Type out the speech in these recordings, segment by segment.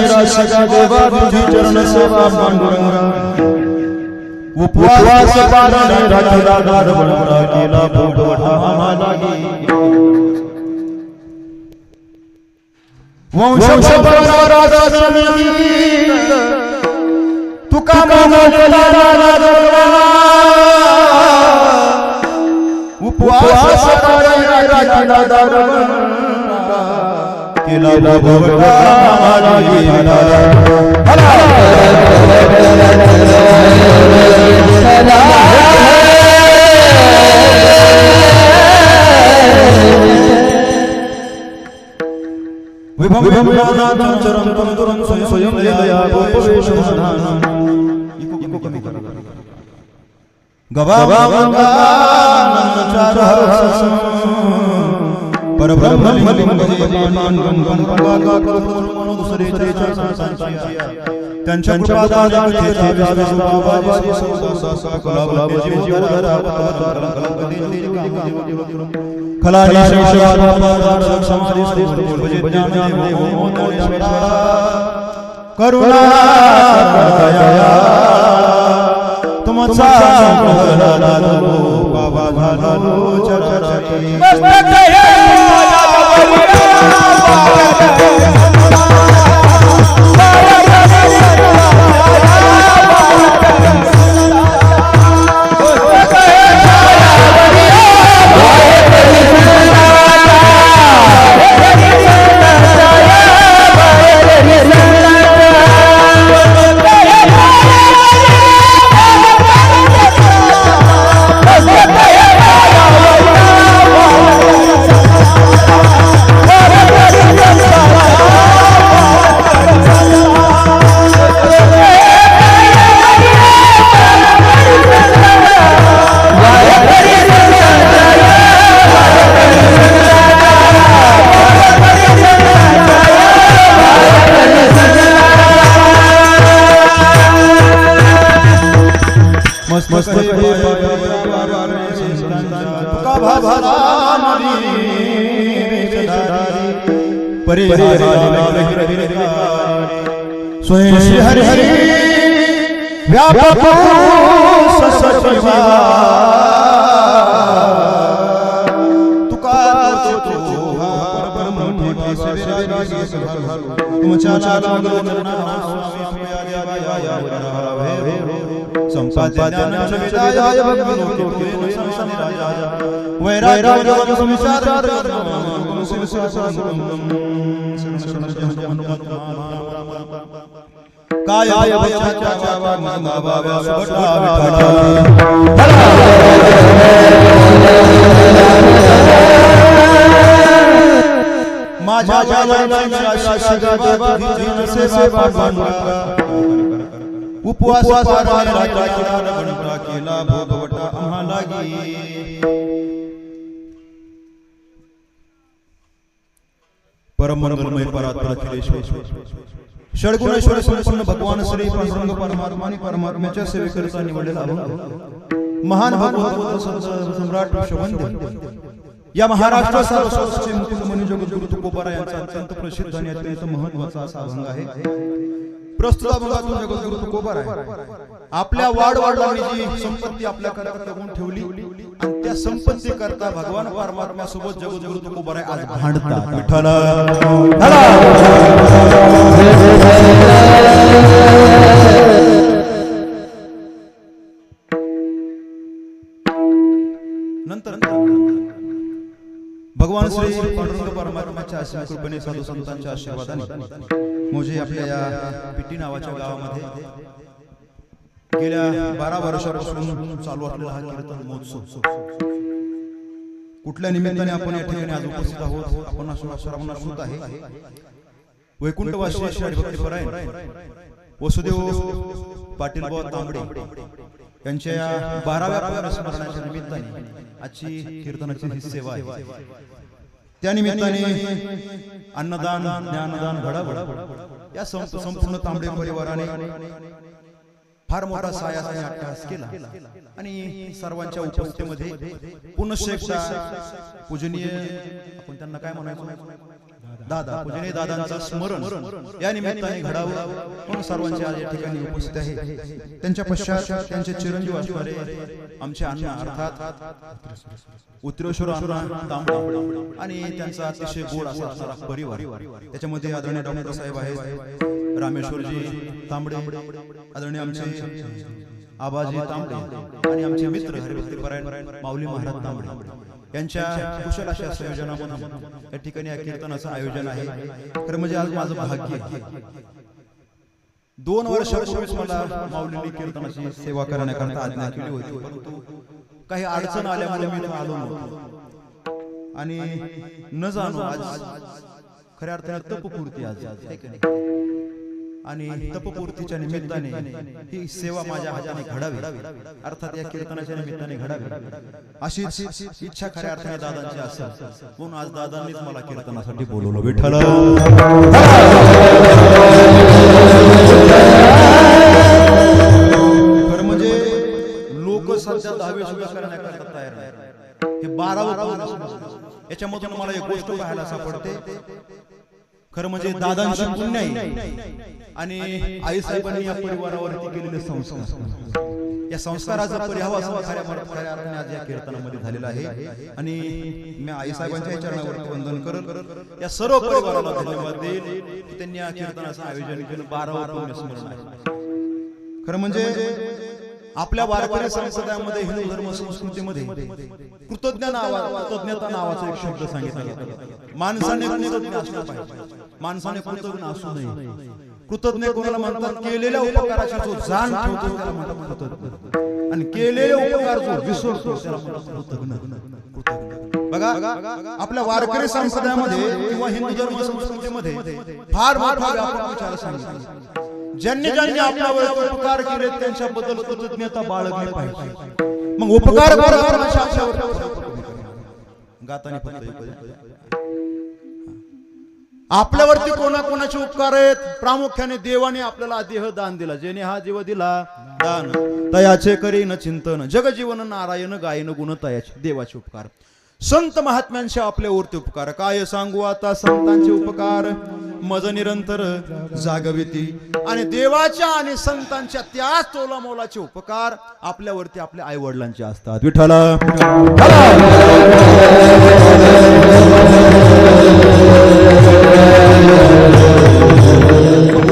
निराशका देवा तुझी चरण सेवा पांडुरंगा उपवास पालन राखला दारवळा केला भोगवटा आम्हालागी वंश परंपरा तुका मानला उपवास पालन राखला दारवळा केला भोगवटा आम्हालागी विभवनाथं चरं तमतुरं स्वयं लीलया गोपवेशमधानं इको कमी करा गवामंगानंचारहरसं परब्रह्मलिंगं भजेमानं दुसरेच्या संसांचिया त्यांच्या कृपादाने केले बाबाजी सौसा कलावला जीवधरा खलानी शिवशाबाबादार समाधी स्तोत्र भजज्ञान देवो मोनेश्वरा करुणा दया तुमचा मंगलालो बाबा झालो चराचरी स्वयं हरि हरि व्यापक ससचिवा तुका तुमच्या संपाद्यानां विदायाय भगवते वैराग्य संसार काय बच्चा बाबा माझ्या सेवा उपवास केला भोगवटा आम्हालागी परममंगलमय परात्पर अखिलेश्वर षडगुणेश्वर संपन्न भगवान श्री पांडुरंग परमात्मा आणि परमात्म्याच्या सेवेकरिता निवडलेला महान भगवत सम्राट विश्ववंद्य या महाराष्ट्र सारस्वतचे मुकुंद मनी जगद्गुरु तुकोबाराय यांचा अत्यंत प्रसिद्ध आणि अत्यंत महत्त्वाचा असा अभंग आहे। प्रस्तुत अभंगातून जगद्गुरु तुकोबाराय आपल्या वाडवडिलांनी जी संपत्ती आपल्या करता गुण ठेवली आणि त्या संपत्ती करता भगवान परमात्मा सोबत जगद्गुरु तुकोबाराय आज भांडतात। विठ्ठल नंतर भगवान श्री पांडुरंग परमात्म्याच्या असीम कृपेने साधू संतांच्या आशीर्वादाने मोजे आपल्या या पिटी नावाच्या गावामध्ये गेल्या 12 वर्षापासून चालू असलेला हा कीर्तन महोत्सव कुठल्या निमित्ताने आपण या ठिकाणी आज उपस्थित आहोत आपण सर्वांना श्रुत आहे वैकुंठवासी श्री हरिभक्तपरायण वसुदेव पाटील बुवा तांबडे यांच्या 12व्या पुण्यस्मरणाच्या निमित्ताने आजची कीर्तनाची ही सेवा आहे। त्या निमित्ताने अन्नदान ज्ञानदान घडावड या संपूर्ण तांबडे परिवाराने फार मोठा सायाचा अट्टहास केला आणि सर्वांच्या उपस्थितीमध्ये पुनश्च एकदा पूजनीय आपण त्यांना काय म्हणायचं दादा पूजनीय दादांचं स्मरण या निमित्ताने घडावं म्हणून सर्वांच्या आज या ठिकाणी उपस्थित आहे. त्यांच्या पश्चात त्यांचे चिरंजीव असणारे आमचे अण्णा अर्थात उत्तरेश्वर अण्णा तांबडे आणि त्यांचा अतिशय गोड असा असणारा परिवार. त्याच्यामध्ये आदरणीय डॉक्टर साहेब आहेत, रामेश्वरजी तांबडे, आदरणीय आमचे आबाजी तांबडे आणि आमचे मित्र हरिभक्तीपरायण माऊली महाराज तांबडे यांच्या कुशल अशा संयोजनामधून या ठिकाणी या कीर्तनाचं आयोजन आहे. खरं म्हणजे आज माझं भाग्य आहे. 2 वर्षापूर्वीच मला माऊलींनी कीर्तनाची सेवा करण्याकरता आज्ञा केली होती, परंतु काही अडचण आल्यामुळे मी इथं आलो नव्हतो आणि न जाणो आज खऱ्या अर्थाने तपपूर्ती आज आणि तपपूर्तीच्या निमित्ताने ही सेवा माझ्या हाताने घडावी, अर्थात या कीर्तनाच्या निमित्ताने घडावी अशीच इच्छा खऱ्या अर्थाने दादांची असेल म्हणून आज दादांनीच मला कीर्तनासाठी बोलवलं. विठ्ठल खरं म्हणजे लोक सध्या 10वी सुद्धा करण्याकरता तयार नाही. हे 12व याच्यामधून मला एक गोष्ट पाहायला सापडते. खरं म्हणजे दादांची पुण्य आहे आणि आईसाहेबांनी या परिवारावरती केलेले संस्कार, या संस्काराचा परिहास खऱ्या अर्थाने आज या कीर्तनामध्ये झालेला आहे आणि मी आईसाहेबांच्या चरणावरती वंदन करत या सर्व परिवाराला धन्यवाद देईल की त्यांनी या कीर्तनाचं आयोजन केलं. 12व स्मरण आहे. खरं म्हणजे आपल्या वारकरी संप्रदायामध्ये हिंदू धर्म संस्कृतीमध्ये कृतज्ञता नावाचा एक शब्द सांगितला गेला. माणसाने कृतज्ञ असलं पाहिजे, माणसाने कृतज्ञ असू नये. कृतज्ञ कोणाला म्हणतात? केलेल्या उपकाराची जो जाण ठेवतो त्याला म्हणतात कृतज्ञ, आणि केलेले उपकार जो विसरतो त्याला म्हणतात कृतज्ञ. बघा आपल्या वारकरी संप्रदायामध्ये किंवा हिंदू धर्म संस्कृतीमध्ये फार मोठा व्यापक विचार सांगितला. ज्यांनी आपल्यावर उपकार केले त्यांच्याबद्दल कृतज्ञता बाळगली पाहिजे. मग उपकार आपल्यावरती कोणाकोणाचे उपकार आहेत? प्रामुख्याने देवाने आपल्याला देह दान दिला. जेणे हा जीव दिला दान तयाचे करीन चिंतन जगजीवन नारायण गायन गुण तयाचे देवाचे उपकार. संत महात्म्यांचे आपल्यावरती उपकार काय सांगू आता? संतांचे उपकार मज निरंतर जागविती आणि देवाच्या आणि संतांच्या त्याच तोला मोलाचे उपकार आपल्यावरती आपल्या आई वडिलांचे असतात. विठ्ठल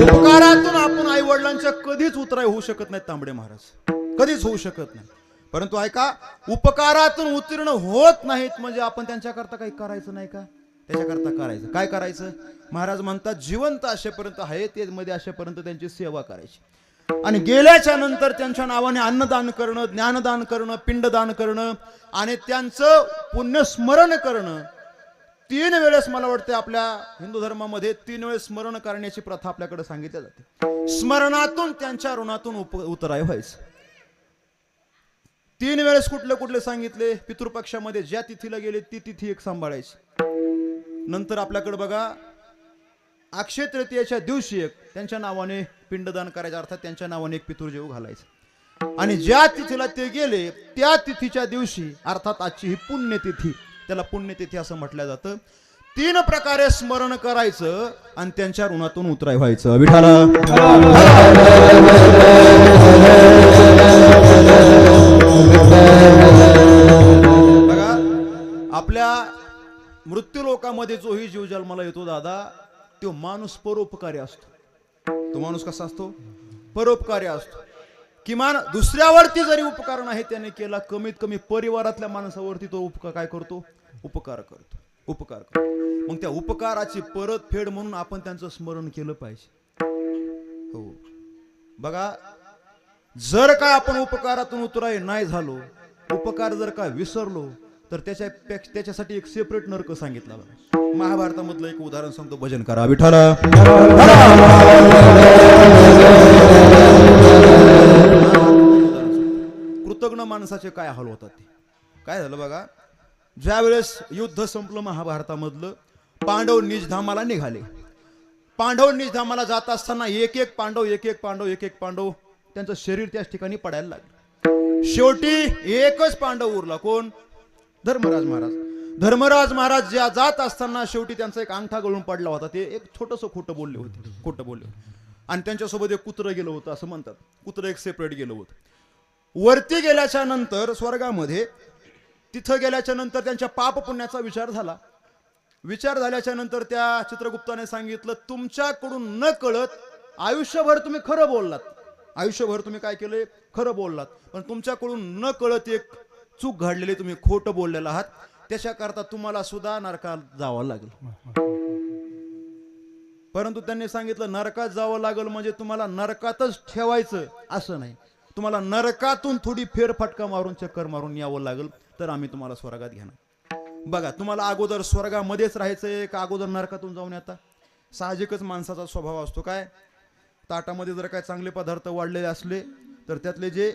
उपकारातून आपण आई वडिलांच्या कधीच उतराई होऊ शकत नाही तांबडे महाराज, कधीच होऊ शकत नाही. परंतु ऐका, उपकारातून उत्तीर्ण होत नाहीत म्हणजे आपण त्यांच्याकरता काही करायचं नाही का? त्याच्याकरता करायचं. काय करायचं? महाराज म्हणतात जिवंत असेपर्यंत आहे ते मध्ये असेपर्यंत त्यांची सेवा करायची आणि गेल्याच्या नंतर त्यांच्या नावाने अन्नदान करणं, ज्ञानदान करणं, पिंडदान करणं आणि त्यांचं पुण्यस्मरण करणं. 3 वेळेस मला वाटतं आपल्या हिंदू धर्मामध्ये 3 वेळेस स्मरण करण्याची प्रथा आपल्याकडे सांगितली जाते. स्मरणातून त्यांच्या ऋणातून उतराय व्हायचं. 3 वेळेस कुठले कुठले सांगितले? पितृपक्षामध्ये ज्या तिथीला गेले ती तिथी एक सांभाळायची. नंतर आपल्याकडे बघा अक्षय तृतीयेच्या दिवशी एक त्यांच्या नावाने पिंडदान करायचं, अर्थात त्यांच्या नावाने एक पितृजेव घालायचं. आणि ज्या तिथीला ते गेले त्या तिथीच्या दिवशी अर्थात आजची ही पुण्यतिथी, त्याला पुण्यतिथी असं म्हटलं जातं. 3 प्रकारे स्मरण करायचं आणि त्यांच्या ऋणातून उतराय व्हायचं. विठ्ठला बघा आपल्या मृत्यू लोकामध्ये जोही जीव जन्माला येतो दादा, तो माणूस परोपकारी असतो. तो माणूस कसा असतो? परोपकारी असतो. किमान दुसऱ्यावरती जरी उपकार नाही त्याने केला, कमीत कमी परिवारातल्या माणसावरती तो उपकार काय करतो? उपकार करतो. उपकार करतो. मग त्या उपकाराची परतफेड म्हणून आपण त्यांचं स्मरण केलं पाहिजे. हो बघा, जर का आपण उपकारातून उतराय नाही झालो, उपकार जर का विसरलो तर त्याच्यासाठी एक सेपरेट नरक सांगितला. महाभारतामधलं एक उदाहरण सांगतो, भजन करा विठ्ठला. कृतज्ञ माणसाचे काय हाल होतात ते काय झालं बघा. ज्या वेळेस युद्ध संपलं महाभारतामधलं, पांडव निजधामाला निघाले. पांडव निजधामाला जात असताना एक एक पांडव त्यांचं शरीर त्याच ठिकाणी पडायला लागलं. शेवटी एकच पांडव उरला. कोण? धर्मराज महाराज. धर्मराज महाराज ज्या जात असताना शेवटी त्यांचा एक अंगठा गळून पडला होता. ते एक छोटंसं खोटं बोलले होते. आणि त्यांच्यासोबत एक कुत्रं गेलं होतं असं म्हणतात. कुत्रं एक सेपरेट गेलं होतं. वरती गेल्याच्या नंतर स्वर्गामध्ये तिथं गेल्याच्या नंतर त्यांच्या पाप पुण्याचा विचार झाला. विचार झाल्याच्या नंतर त्या चित्रगुप्ताने सांगितलं, तुमच्याकडून न कळत आयुष्यभर तुम्ही खरं बोललात. आयुष्यभर तुम्ही काय केलंय? खरं बोललात. पण तुमच्याकडून न कळत एक चूक घडलेली, तुम्ही खोटं बोललेला आहात. त्याच्याकरता तुम्हाला सुद्धा नरकात जावं लागेल. परंतु त्यांनी सांगितलं नरकात जावं लागेल म्हणजे तुम्हाला नरकातच ठेवायचं असं नाही. तुम्हाला नरकातून थोडी फेरफटका मारून चक्कर मारून यावं लागेल, तर आम्ही तुम्हाला स्वर्गात घेणार. बघा, तुम्हाला अगोदर स्वर्गामध्येच राहायचंय का अगोदर नरकातून जाऊन येता? साहजिकच माणसाचा स्वभाव असतो काय, ताटामध्ये जर काय चांगले पदार्थ वाढलेले असले तर त्यातले जे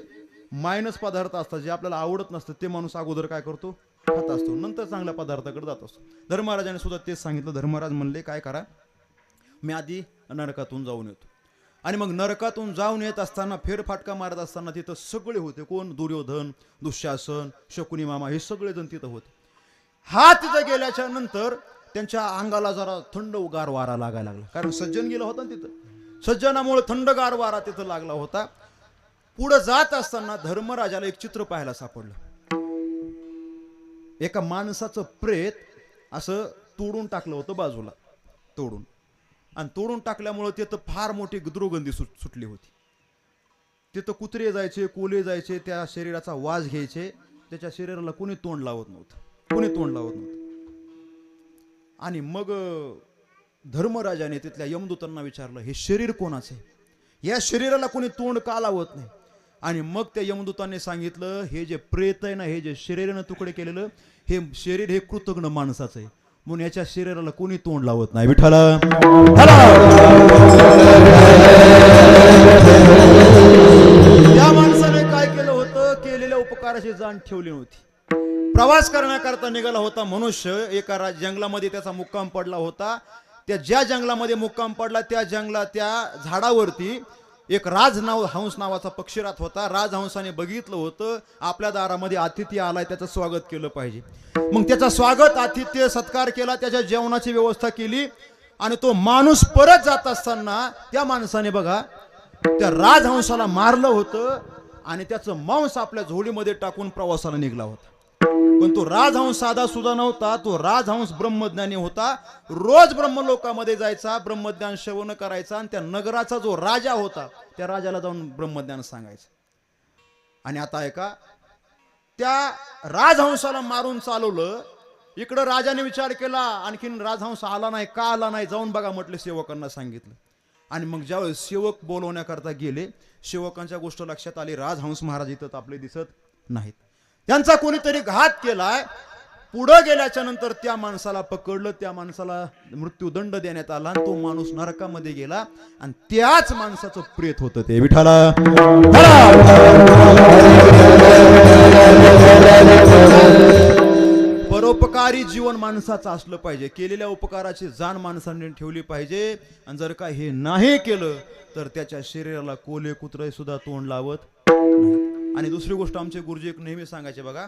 मायनस पदार्थ असतात, जे आपल्याला आवडत नसतं, ते माणूस अगोदर काय करतो? खात असतो, नंतर चांगल्या पदार्थाकडे जात असतो. धर्मराजाने सुद्धा तेच सांगितलं. धर्मराज म्हणले काय करा, मी आधी नरकातून जाऊन येतो. आणि मग नरकातून जाऊन येत असताना फेरफाटका मारत असताना तिथं सगळे होते. कोण? दुर्योधन, दुःशासन, शकुनी मामा, हे सगळेजण तिथं होते. हा तिथं गेल्याच्या नंतर त्यांच्या अंगाला जरा थंडगार वारा लागायला लागला, कारण सज्जन गेला होता तिथं. सज्जनामुळे थंडगार वारा तिथं लागला होता. पुढे जात असताना धर्मराजाला एक चित्र पाहायला सापडलं. एका माणसाचं प्रेत असं तोडून टाकलं होतं बाजूला, आणि तोडून टाकल्यामुळे तिथं फार मोठी दुर्गंधी सुटली होती. तिथं कुत्रे जायचे, कोले जायचे, त्या शरीराचा वास घ्यायचे. त्याच्या शरीराला कोणी तोंड लावत नव्हतं. आणि मग धर्मराजाने तिथल्या यमदूतांना विचारलं, हे शरीर कोणाचं आहे? या शरीराला कोणी तोंड का लावत नाही? आणि मग त्या यमदूतांनी सांगितलं, हे जे प्रेत आहे ना, हे जे शरीरानं तुकडे केलेलं, हे शरीर हे कृतघ्न माणसाचं आहे, म्हणून याच्या शरीराला कोणी तोंड लावत नाही. विठ्ठला त्या माणसाने काय केलं होतं? केलेल्या उपकाराची जाण ठेवली नव्हती. प्रवास करण्याकरता निघाला होता मनुष्य. एका जंगलामध्ये त्याचा मुक्काम पडला होता. त्या ज्या जंगलामध्ये मुक्काम पडला त्या जंगलात त्या झाडावरती एक हंस नावाचा पक्षी राहत होता. राजहंसाने बघितलं होतं आपल्या दारामध्ये अतिथी आलाय, त्याचं स्वागत केलं पाहिजे. मग त्याचा स्वागत, आतिथ्य सत्कार केला, त्याच्या जेवणाची व्यवस्था केली. आणि तो माणूस परत जात असताना त्या माणसाने बघा त्या राजहंसाला मारलं होतं आणि त्याचं मांस आपल्या झोळीमध्ये टाकून प्रवासाला निघाला होता. पण तो राजहंस साधा सुद्धा नव्हता. तो राजहंस ब्रह्मज्ञानी होता. रोज ब्रह्मलोकामध्ये जायचा, ब्रह्मज्ञान श्रवण करायचा, आणि त्या नगराचा जो राजा होता त्या राजाला जाऊन ब्रह्मज्ञान सांगायचं. आणि आता ऐका, त्या राजहंसाला मारून चालवलं. इकडं राजाने विचार केला, आणखीन राजहंस आला नाही, का आला नाही, जाऊन बघा म्हटलं, सेवकांना सांगितलं. आणि मग ज्यावेळेस सेवक बोलवण्याकरता गेले, सेवकांच्या गोष्ट लक्षात आली, राजहंस महाराज इथं आपले दिसत नाहीत. त्यांचा कोणीतरी घात केलाय. पुढे गेल्याच्या नंतर त्या माणसाला पकडलं, त्या माणसाला मृत्यूदंड देण्यात आला, आणि तो माणूस नरकामध्ये गेला. आणि त्याच माणसाचं प्रेत होतं ते. विठाला परोपकारी जीवन माणसाचं असलं पाहिजे. केलेल्या उपकाराची जाण माणसाने ठेवली पाहिजे. आणि जर का हे नाही केलं तर त्याच्या शरीराला कोले कुत्रे सुद्धा तोंड लावत. आणि दुसरी गोष्ट आमचे गुरुजी एक नेहमी सांगायचे बघा,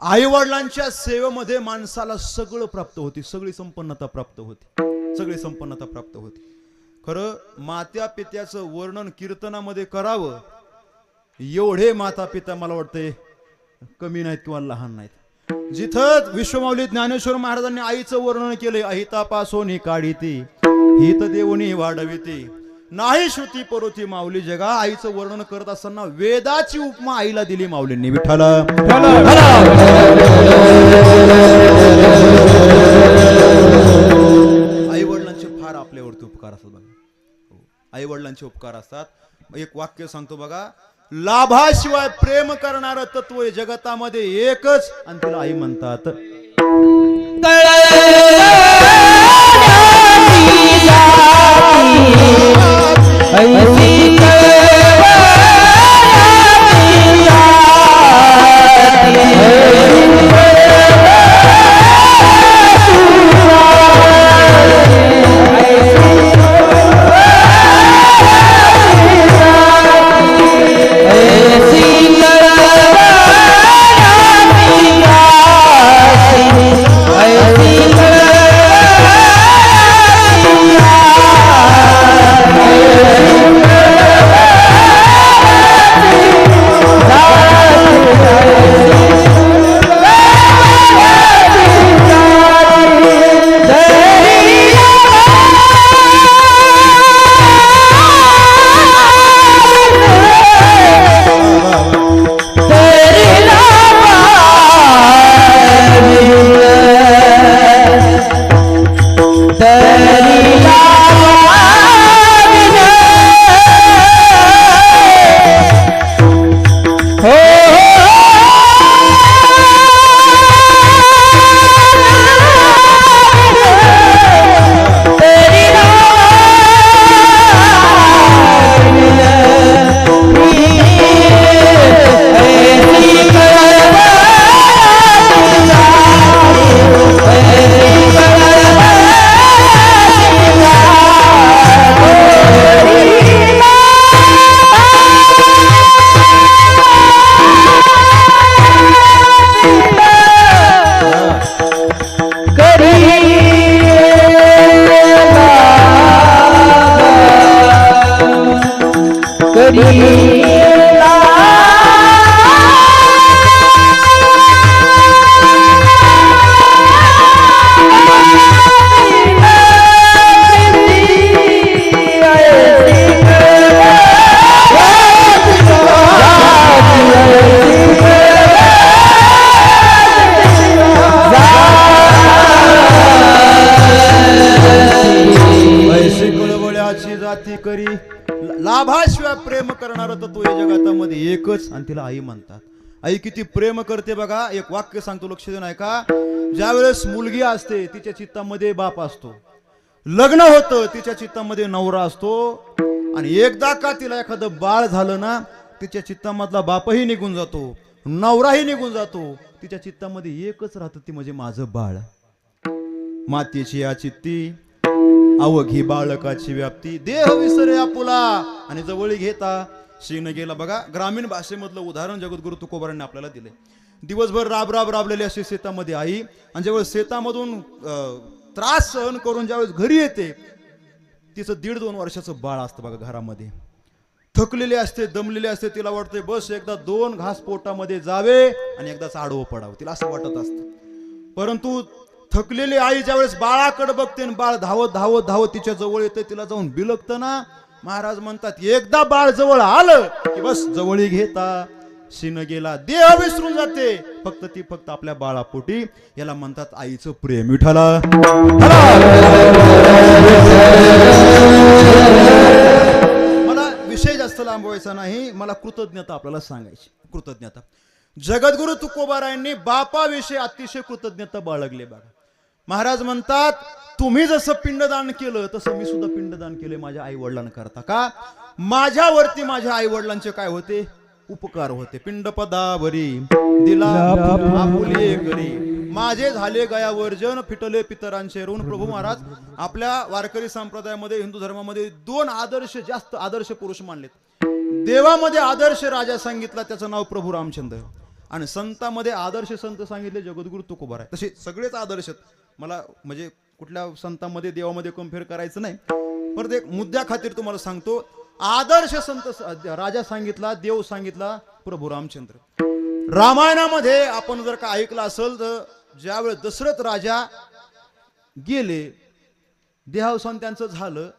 आई वडिलांच्या सेवेमध्ये माणसाला सगळं प्राप्त होती, सगळी संपन्नता प्राप्त होती. खरं मात्या पित्याचं वर्णन कीर्तनामध्ये करावं एवढे माता पिता मला वाटतंय कमी नाहीत किंवा लहान नाहीत. जिथं विश्वमाऊली ज्ञानेश्वर महाराजांनी आईचं वर्णन केलंय, अहितापासोनी काढीती हित देवनी वाढविते, नाही श्रुती परोती माऊली जगा. आईचं वर्णन करत असताना वेदाची उपमा आईला दिली माऊलींनी. विठ्ठला आई वडिलांचे फार आपल्यावरती उपकार असतात बघा. आई वडिलांचे उपकार असतात. एक वाक्य सांगतो बघा, लाभाशिवाय प्रेम करणारं तत्व जगतामध्ये एकच, आणि तिला आई म्हणतात. जाती करी लाभाशिवाय प्रेम करणार तत्व या जगातामध्ये एकच, आणि तिला आई म्हणतात. आई किती प्रेम करते बघा. एक वाक्य सांगतो, लक्ष देऊन ऐका. ज्या वेळेस मुलगी असते तिच्या चित्तामध्ये बाप असतो, लग्न होतं तिच्या चित्तामध्ये नवरा असतो, आणि एकदा का तिला एखादं बाळ झालं ना तिच्या चित्तामधला बापही निघून जातो, नवराही निघून जातो. तिच्या चित्तामध्ये एकच राहतं, ती म्हणजे माझं बाळ. मातेची या चित्ती अवघी बाळकाची व्याप्ती, देह विसरे आपुला आणि जवळी घेता शीन गेला. बघा ग्रामीण भाषेमधलं उदाहरण जगद्गुरु तुकोबारांनी आपल्याला दिले. दिवसभर राबलेली अशी शेतामध्ये आई, आणि ज्यावेळेस शेतामधून त्रास सहन करून ज्यावेळेस घरी येते तिचं 1.5-2 वर्षाचं बाळ असतं बघा घरामध्ये. थकलेले असते, दमलेले असते, तिला वाटते बस एकदा 2 घास पोटामध्ये जावे आणि एकदाच आडवं पडावं, तिला असं वाटत असतं. परंतु थकलेली आई ज्यावेळेस बाळाकडे बघते, बाळ धावत धावत धावत तिच्या जवळ येते, तिला जाऊन बिलगतं ना. महाराज म्हणतात एकदा बाळ जवळ आलं की बस जवळी घेता शीन गेला, देह विसरून जाते, फक्त आपल्या बाळापोटी. याला म्हणतात आईचं प्रेम. विठ्ठला मला विषय जास्त लांबवायचा नाही, मला कृतज्ञता आपल्याला सांगायची. कृतज्ञता जगद्गुरु तुकोबारायांनी बापाविषयी अतिशय कृतज्ञता बाळगली बघा. महाराज म्हणतात तुम्ही जसं पिंडदान केलं तसं मी सुद्धा पिंडदान केले माझ्या आई वडिलांकरता. का? माझ्यावरती माझ्या आई वडिलांचे काय होते? उपकार होते. पिंडपदावरी दिला आपुले करी, माझे झाले गया वर्जन, फिटले पितरांचे ऋण. प्रभू महाराज आपल्या वारकरी संप्रदायामध्ये, हिंदू धर्मामध्ये 2 जास्त आदर्श पुरुष मानलेत. देवामध्ये आदर्श राजा सांगितला त्याचं नाव प्रभू रामचंद्र, आणि संतामध्ये आदर्श संत सांगितले जगद्गुरु तुकोबाराय. तसे सगळेच आदर्श मला म्हणजे कुठल्या संतांमध्ये देवामध्ये कंपेअर करायचं नाही, परत एक मुद्द्या खातीर तुम्हाला सांगतो. आदर्श संत राजा सांगितला, देव सांगितला प्रभू रामचंद्र. रामायणामध्ये आपण जर का ऐकलं असेल तर ज्यावेळेस दशरथ राजा गेले, देहावसान त्यांचं झालं,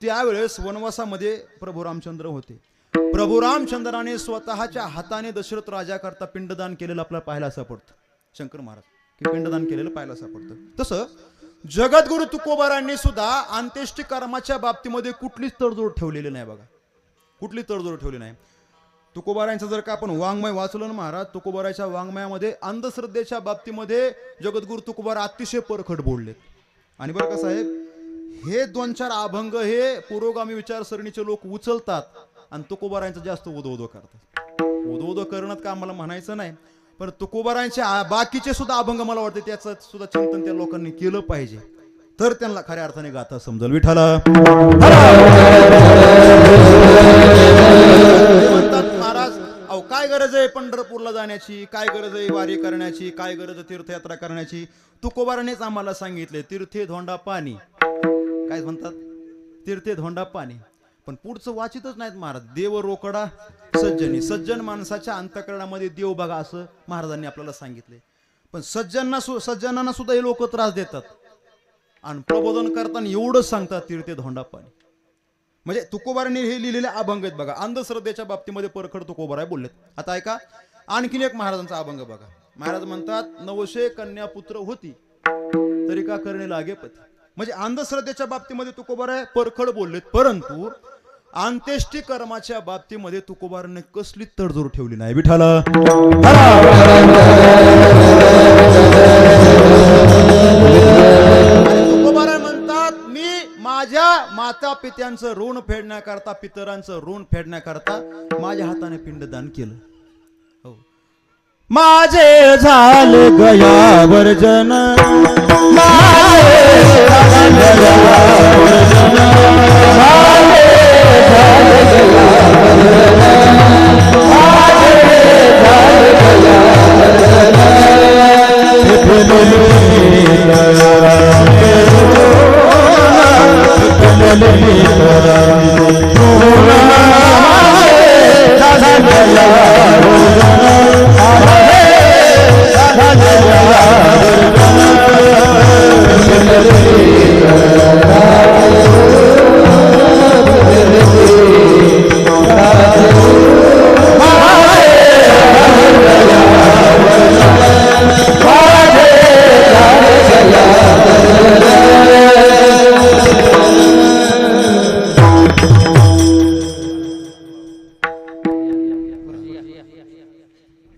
त्यावेळेस वनवासामध्ये प्रभू रामचंद्र होते. प्रभू रामचंद्राने स्वतःच्या हाताने दशरथ राजा करता पिंडदान केलेलं आपल्याला पाहायला सापडतं. शंकर महाराज की पिंडदान केलेलं पाहायला सापडतं. तसं जगद्गुरु तुकोबारांनी सुद्धा अंत्येष्टी कर्माच्या बाबतीमध्ये कुठलीच तडजोड ठेवलेली नाही बघा. कुठली तडजोड ठेवली नाही. तुकोबारांचं जर का आपण वाङ्मय वाचलं ना महाराज, तुकोबाराच्या वाङ्मयामध्ये अंधश्रद्धेच्या बाबतीमध्ये जगद्गुरु तुकोबार अतिशय परखड बोललेत. आणि बरं का साहेब, हे 2-4 अभंग हे पुरोगामी विचारसरणीचे लोक उचलतात आणि तुकोबारांचं जास्त उदो करतात. उदो करणं का आम्हाला म्हणायचं नाही, पण तुकोबारांचे बाकीचे सुद्धा अभंग मला वाटते त्याचं सुद्धा चिंतन त्या लोकांनी केलं पाहिजे, तर त्यांना खऱ्या अर्थाने गाथा समजल. विठ्ठला म्हणतात महाराज, अहो काय गरज आहे पंढरपूरला जाण्याची, काय गरज आहे वारी करण्याची, काय गरज आहे तीर्थयात्रा करण्याची. तुकोबारांनीच आम्हाला सांगितले तीर्थे धोंडा पाणी. काय म्हणतात? तीर्थे धोंडा पाणी. पण पुढचं वाचितच नाहीत महाराज. देव रोकडा सज्जनी, सज्जन माणसाच्या अंतःकरणामध्ये देव बघा असं महाराजांनी आपल्याला सांगितले. पण सज्जनांना सुद्धा हे लोक त्रास देतात आणि प्रबोधन करताना एवढंच सांगतात तीर्थे धोंडा पाणी. म्हणजे तुकोबारांनी हे लिहिलेले अभंग आहेत बघा. अंधश्रद्धेच्या बाबतीमध्ये परखड तुकोबाराय बोललेत. आता ऐका आणखीन एक महाराजांचा अभंग बघा. महाराज म्हणतात 900 कन्या पुत्र होती तरी का करणे लागे पती. म्हणजे अंधश्रद्धेच्या बाबतीमध्ये तुकोबाराय परखड बोललेत, परंतु अंत्येष्टी कर्माच्या बाबतीमध्ये तुकोबारांनी कसली तडजोड ठेवली नाही. विठ्ठला तुकोबाराय म्हणतात मी माझ्या माता पित्यांचं ऋण फेडण्याकरता, पितरांचं ऋण फेडण्याकरता माझ्या हाताने पिंडदान केलं. हो, माझे झाले गया वर्जन,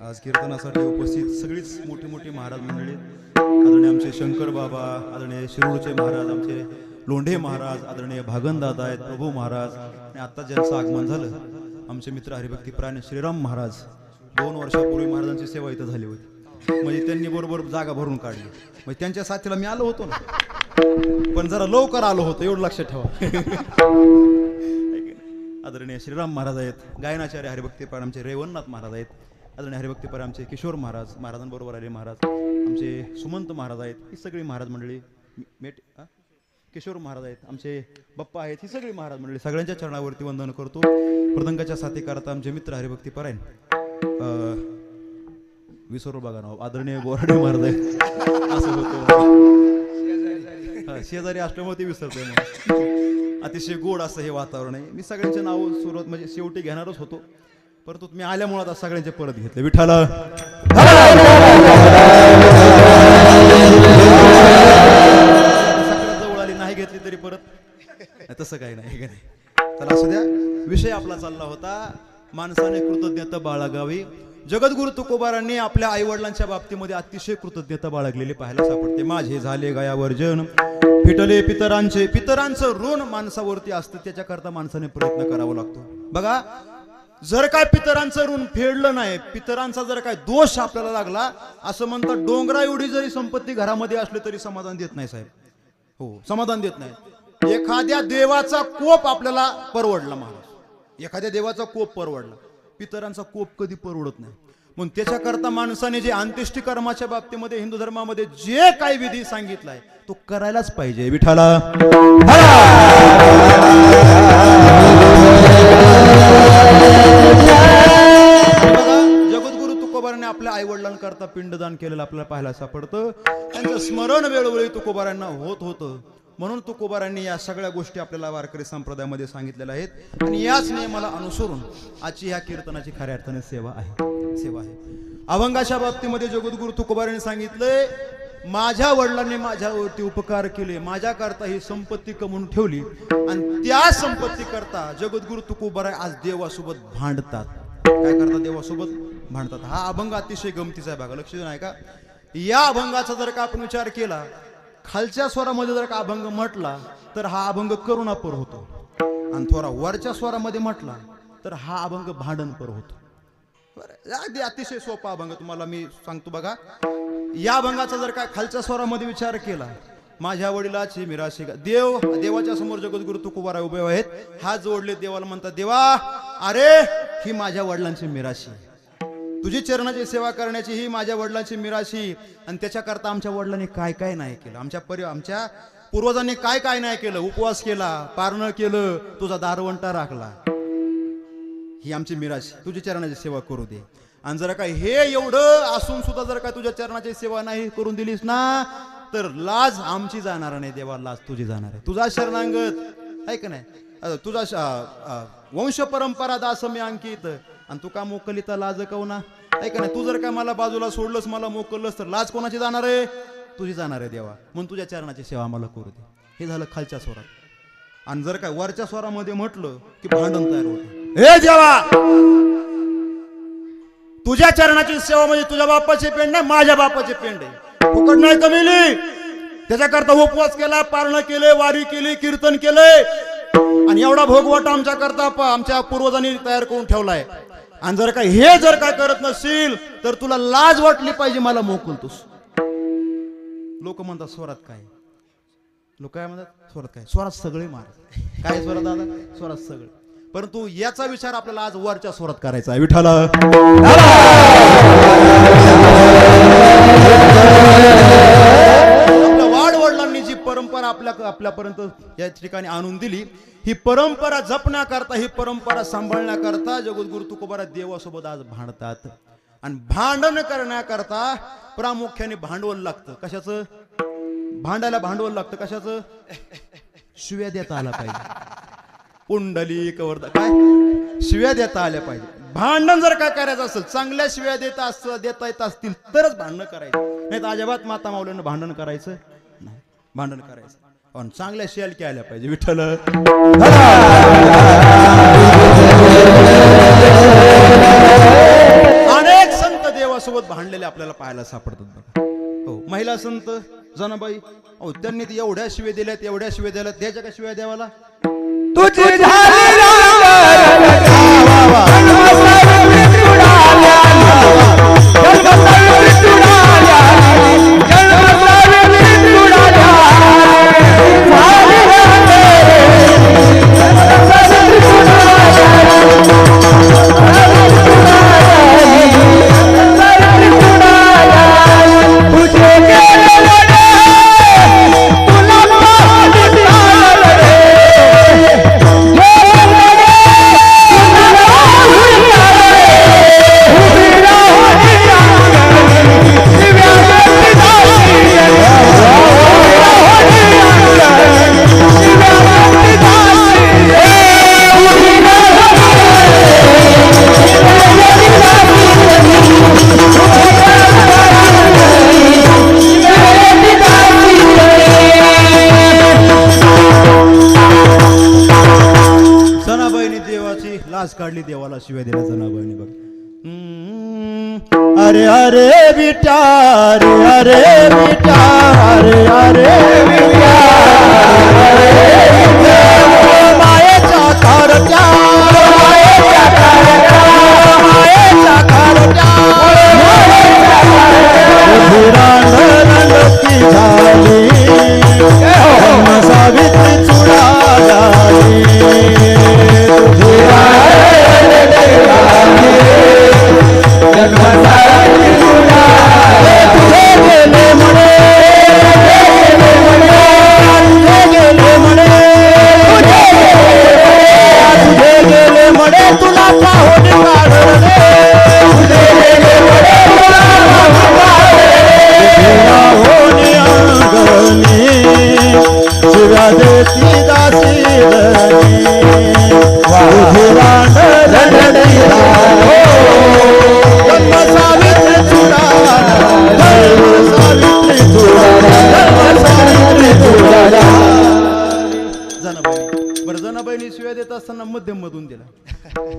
आज कीर्तनासाठी उपस्थित सगळीच मोठी मोठी महाराज मंडळी, आदरणीय आमचे शंकर बाबा, आदरणीय शिरूरचे महाराज, आमचे लोंढे महाराज, आदरणीय भागनदादा आहेत, प्रभू महाराज, आणि आता ज्यांचं आगमन झालं आमचे मित्र हरिभक्तीपरायण श्रीराम महाराज. 2 वर्षापूर्वी महाराजांची सेवा इथं झाली होती, म्हणजे त्यांनी बरोबर जागा भरून काढली. म्हणजे त्यांच्या साथीला मी आलो होतो ना, पण जरा लवकर आलो होतो, एवढं लक्षात ठेवा. आदरणीय श्रीराम महाराज आहेत, गायनाचार्य हरिभक्तीपरायण आमचे रेवणनाथ महाराज आहेत, आदरणीय हरिभक्तीपरायण आमचे किशोर महाराज, महाराजांबरोबर आले महाराज, आमचे सुमंत महाराज आहेत, ही सगळी महाराज मंडळी, किशोर महाराज आहेत, आमचे बाप्पा आहेत, ही सगळी महाराज मंडळी, सगळ्यांच्या चरणावरती वंदन करतो. मृदंगाच्या साथी करता आमचे मित्र हरिभक्तीपरायण विसरू बघा नाव, आदरणीय बोराडे महाराज आहेत. असं होतं, शेजारी असल्यामुळे ते विसरतोय मग. अतिशय गोड असं हे वातावरण आहे. मी सगळ्यांचे नाव सुरुवात म्हणजे शेवटी घेणारच होतो, परंतु तुम्ही आल्यामुळे आता सगळ्यांचे परत घेतले. विठ्ठला जवळ आली नाही घेतली तरी परत, तसं काही नाही. तर असू द्या, विषय आपला चालला होता माणसाने कृतज्ञता बाळगावी. जगद्गुरु तुकोबारांनी आपल्या आई वडिलांच्या बाबतीमध्ये अतिशय कृतज्ञता बाळगलेली पाहायला सापडते. माझे झाले गयावर्जन, फिटले पितरांचे. पितरांचं ऋण माणसावरती असतं, त्याच्याकरता माणसाने प्रयत्न करावा लागतो. बघा, जर काय पितरांचं ऋण फेडलं नाही, पितरांचा जर काय दोष आपल्याला लागला, असं म्हणतात डोंगरा एवढी जरी संपत्ती घरामध्ये असली तरी समाधान देत नाही साहेब. हो, समाधान देत नाही. एखाद्या देवाचा कोप आपल्याला परवडला महाराज, एखाद्या देवाचा कोप परवडला, पितरांचा कोप कधी परवडत नाही. म्हणून त्याच्याकरता माणसाने जे अंत्येष्टी कर्माच्या बाबतीमध्ये हिंदू धर्मामध्ये जे काही विधी सांगितलाय तो करायलाच पाहिजे. विठ्ठला जगद्गुरु तुकोबारांनी आपल्या आई वडिलांकरता पिंडदान केलेलं आपल्याला पाहायला सापडतं. त्यांचं स्मरण वेळोवेळी तुकोबारांना होत होतं, म्हणून तुकोबारांनी या सगळ्या गोष्टी आपल्याला वारकरी संप्रदायामध्ये सांगितलेल्या आहेत. आणि याच नियमाला अनुसरून आजची ह्या कीर्तनाची खऱ्या अर्थाने सेवा आहे. अभंगाच्या बाबतीमध्ये जगद्गुरु तुकोबारांनी सांगितलंय, माझ्या वडिलांनी माझ्यावरती उपकार केले, माझ्याकरता ही संपत्ती कमवून ठेवली, आणि त्या संपत्ती करता जगद्गुरु तुकोबाराय आज देवासोबत भांडतात. काय करतात? देवासोबत भांडतात. हा अभंग अतिशय गमतीचा आहे बघा, लक्ष देऊन ऐका. या अभंगाचा जर का आपण विचार केला, खालच्या स्वरामध्ये जर का अभंग म्हटला तर हा अभंग करुणापर होतो, आणि थोडा वरच्या स्वरामध्ये म्हटला तर हा अभंग भांडणपर होतो. अगदी अतिशय सोपा अभंग तुम्हाला मी सांगतो बघा. या अभंगाचा जर का खालच्या स्वरामध्ये विचार केला, माझ्या वडिलाची मिराशी, देवाच्या समोर जगद्गुरु तुकोबाराय उभे आहेत, हात जोडले देवाला, म्हणतात देवा अरे ही माझ्या वडिलांची मिराशी, तुझी चरणाची सेवा करण्याची ही माझ्या वडिलांची मिराशी, आणि त्याच्याकरता आमच्या वडिलांनी काय काय नाही केलं, आमच्या पूर्वजांनी काय काय नाही केलं, उपवास केला, पारणं केलं, तुझा दारवंटा राखला, ही आमची मिराशी, तुझी चरणाची सेवा करू दे. आणि जर काय हे एवढं असून सुद्धा जर काय तुझ्या चरणाची सेवा नाही करून दिलीस ना, तर लाज आमची जाणार नाही देवा, लाज तुझी जाणार आहे. तुझा शरणांगत आहे का नाही, तुझा वंश परंपरा दास मी अंकित, आणि तू का मोकलिता लाज कवना, आहे का नाही. तू जर काय मला बाजूला सोडलंस, मला मोकललंस, तर लाज कोणाची जाणार आहे? तुझी जाणार आहे देवा. म्हणून तुझ्या चरणाची सेवा आम्हाला करू दे. हे झालं खालच्या स्वरात. आणि जर काय वरच्या स्वरामध्ये म्हटलं की भांडण तयार होतं. हे देवा, तुझ्या चरणाची सेवा म्हणजे तुझ्या बापाची पेंड नाही, माझ्या बापाची पेंड आहे, फुकट नाही कमिली. त्याच्याकरता उपवास केला, पारणं केले, वारी केली, कीर्तन केले, आणि एवढा भोगवटा आमच्या करता आमच्या पूर्वजांनी तयार करून ठेवलाय. आणि जर काय हे जर काय करत नसशील तर तुला लाज वाटली पाहिजे, मला मोकलतोस. लोक म्हणतात स्वरात काय, लोक काय म्हणतात स्वरात काय, स्वरात सगळे मार काय, स्वरात दादा स्वरात सगळे. परंतु याचा विचार आपल्याला आज वरच्या स्वरात करायचा आहे. विठ्ठला आपल्या वाडवडिलांनी जी परंपरा आपल्यापर्यंत या ठिकाणी आणून दिली. ही परंपरा जपण्याकरता, ही परंपरा सांभाळण्याकरता जगद्गुरु तुकोबाराय देवासोबत आज भांडतात. आणि भांडण करण्याकरता प्रामुख्याने भांडवल लागतं. कशाचं? भांडायला भांडवल लागतं. कशाचं? शिव्या देता आला पाहिजे. पुंडलिक वरदा काय शिव्या देता आल्या पाहिजे. भांडण जर काय करायचं असेल, चांगल्या शिव्या देता येत असतील तरच भांडण करायचं, नाही तर अजिबात माता माऊलीनं भांडण करायचं नाही. भांडण करायचं पण चांगल्या शियालकी आल्या पाहिजे. विठ्ठल अनेक संत देवासोबत भांडलेले आपल्याला पाहायला सापडतात बघा. हो, महिला संत जनाबाई, हो त्यांनी एवढ्या शिव्या दिल्यात, एवढ्या शिव्या दिल्यात. द्यायच्या का शिव्या देवाला? तुझे काढली देवाला शिव्या दिल्या जनाबाईने बघ. अरे अरे बिटा, अरे अरे बिटा, अरे अरे बिटा, मायेच्या कारच्या, मायेच्या कारच्या, मायेच्या कारच्या, रंगती झाली सावित्री चुडा झाली. जनाबाईने शिव्या देत असताना मध्यम मधून दिला.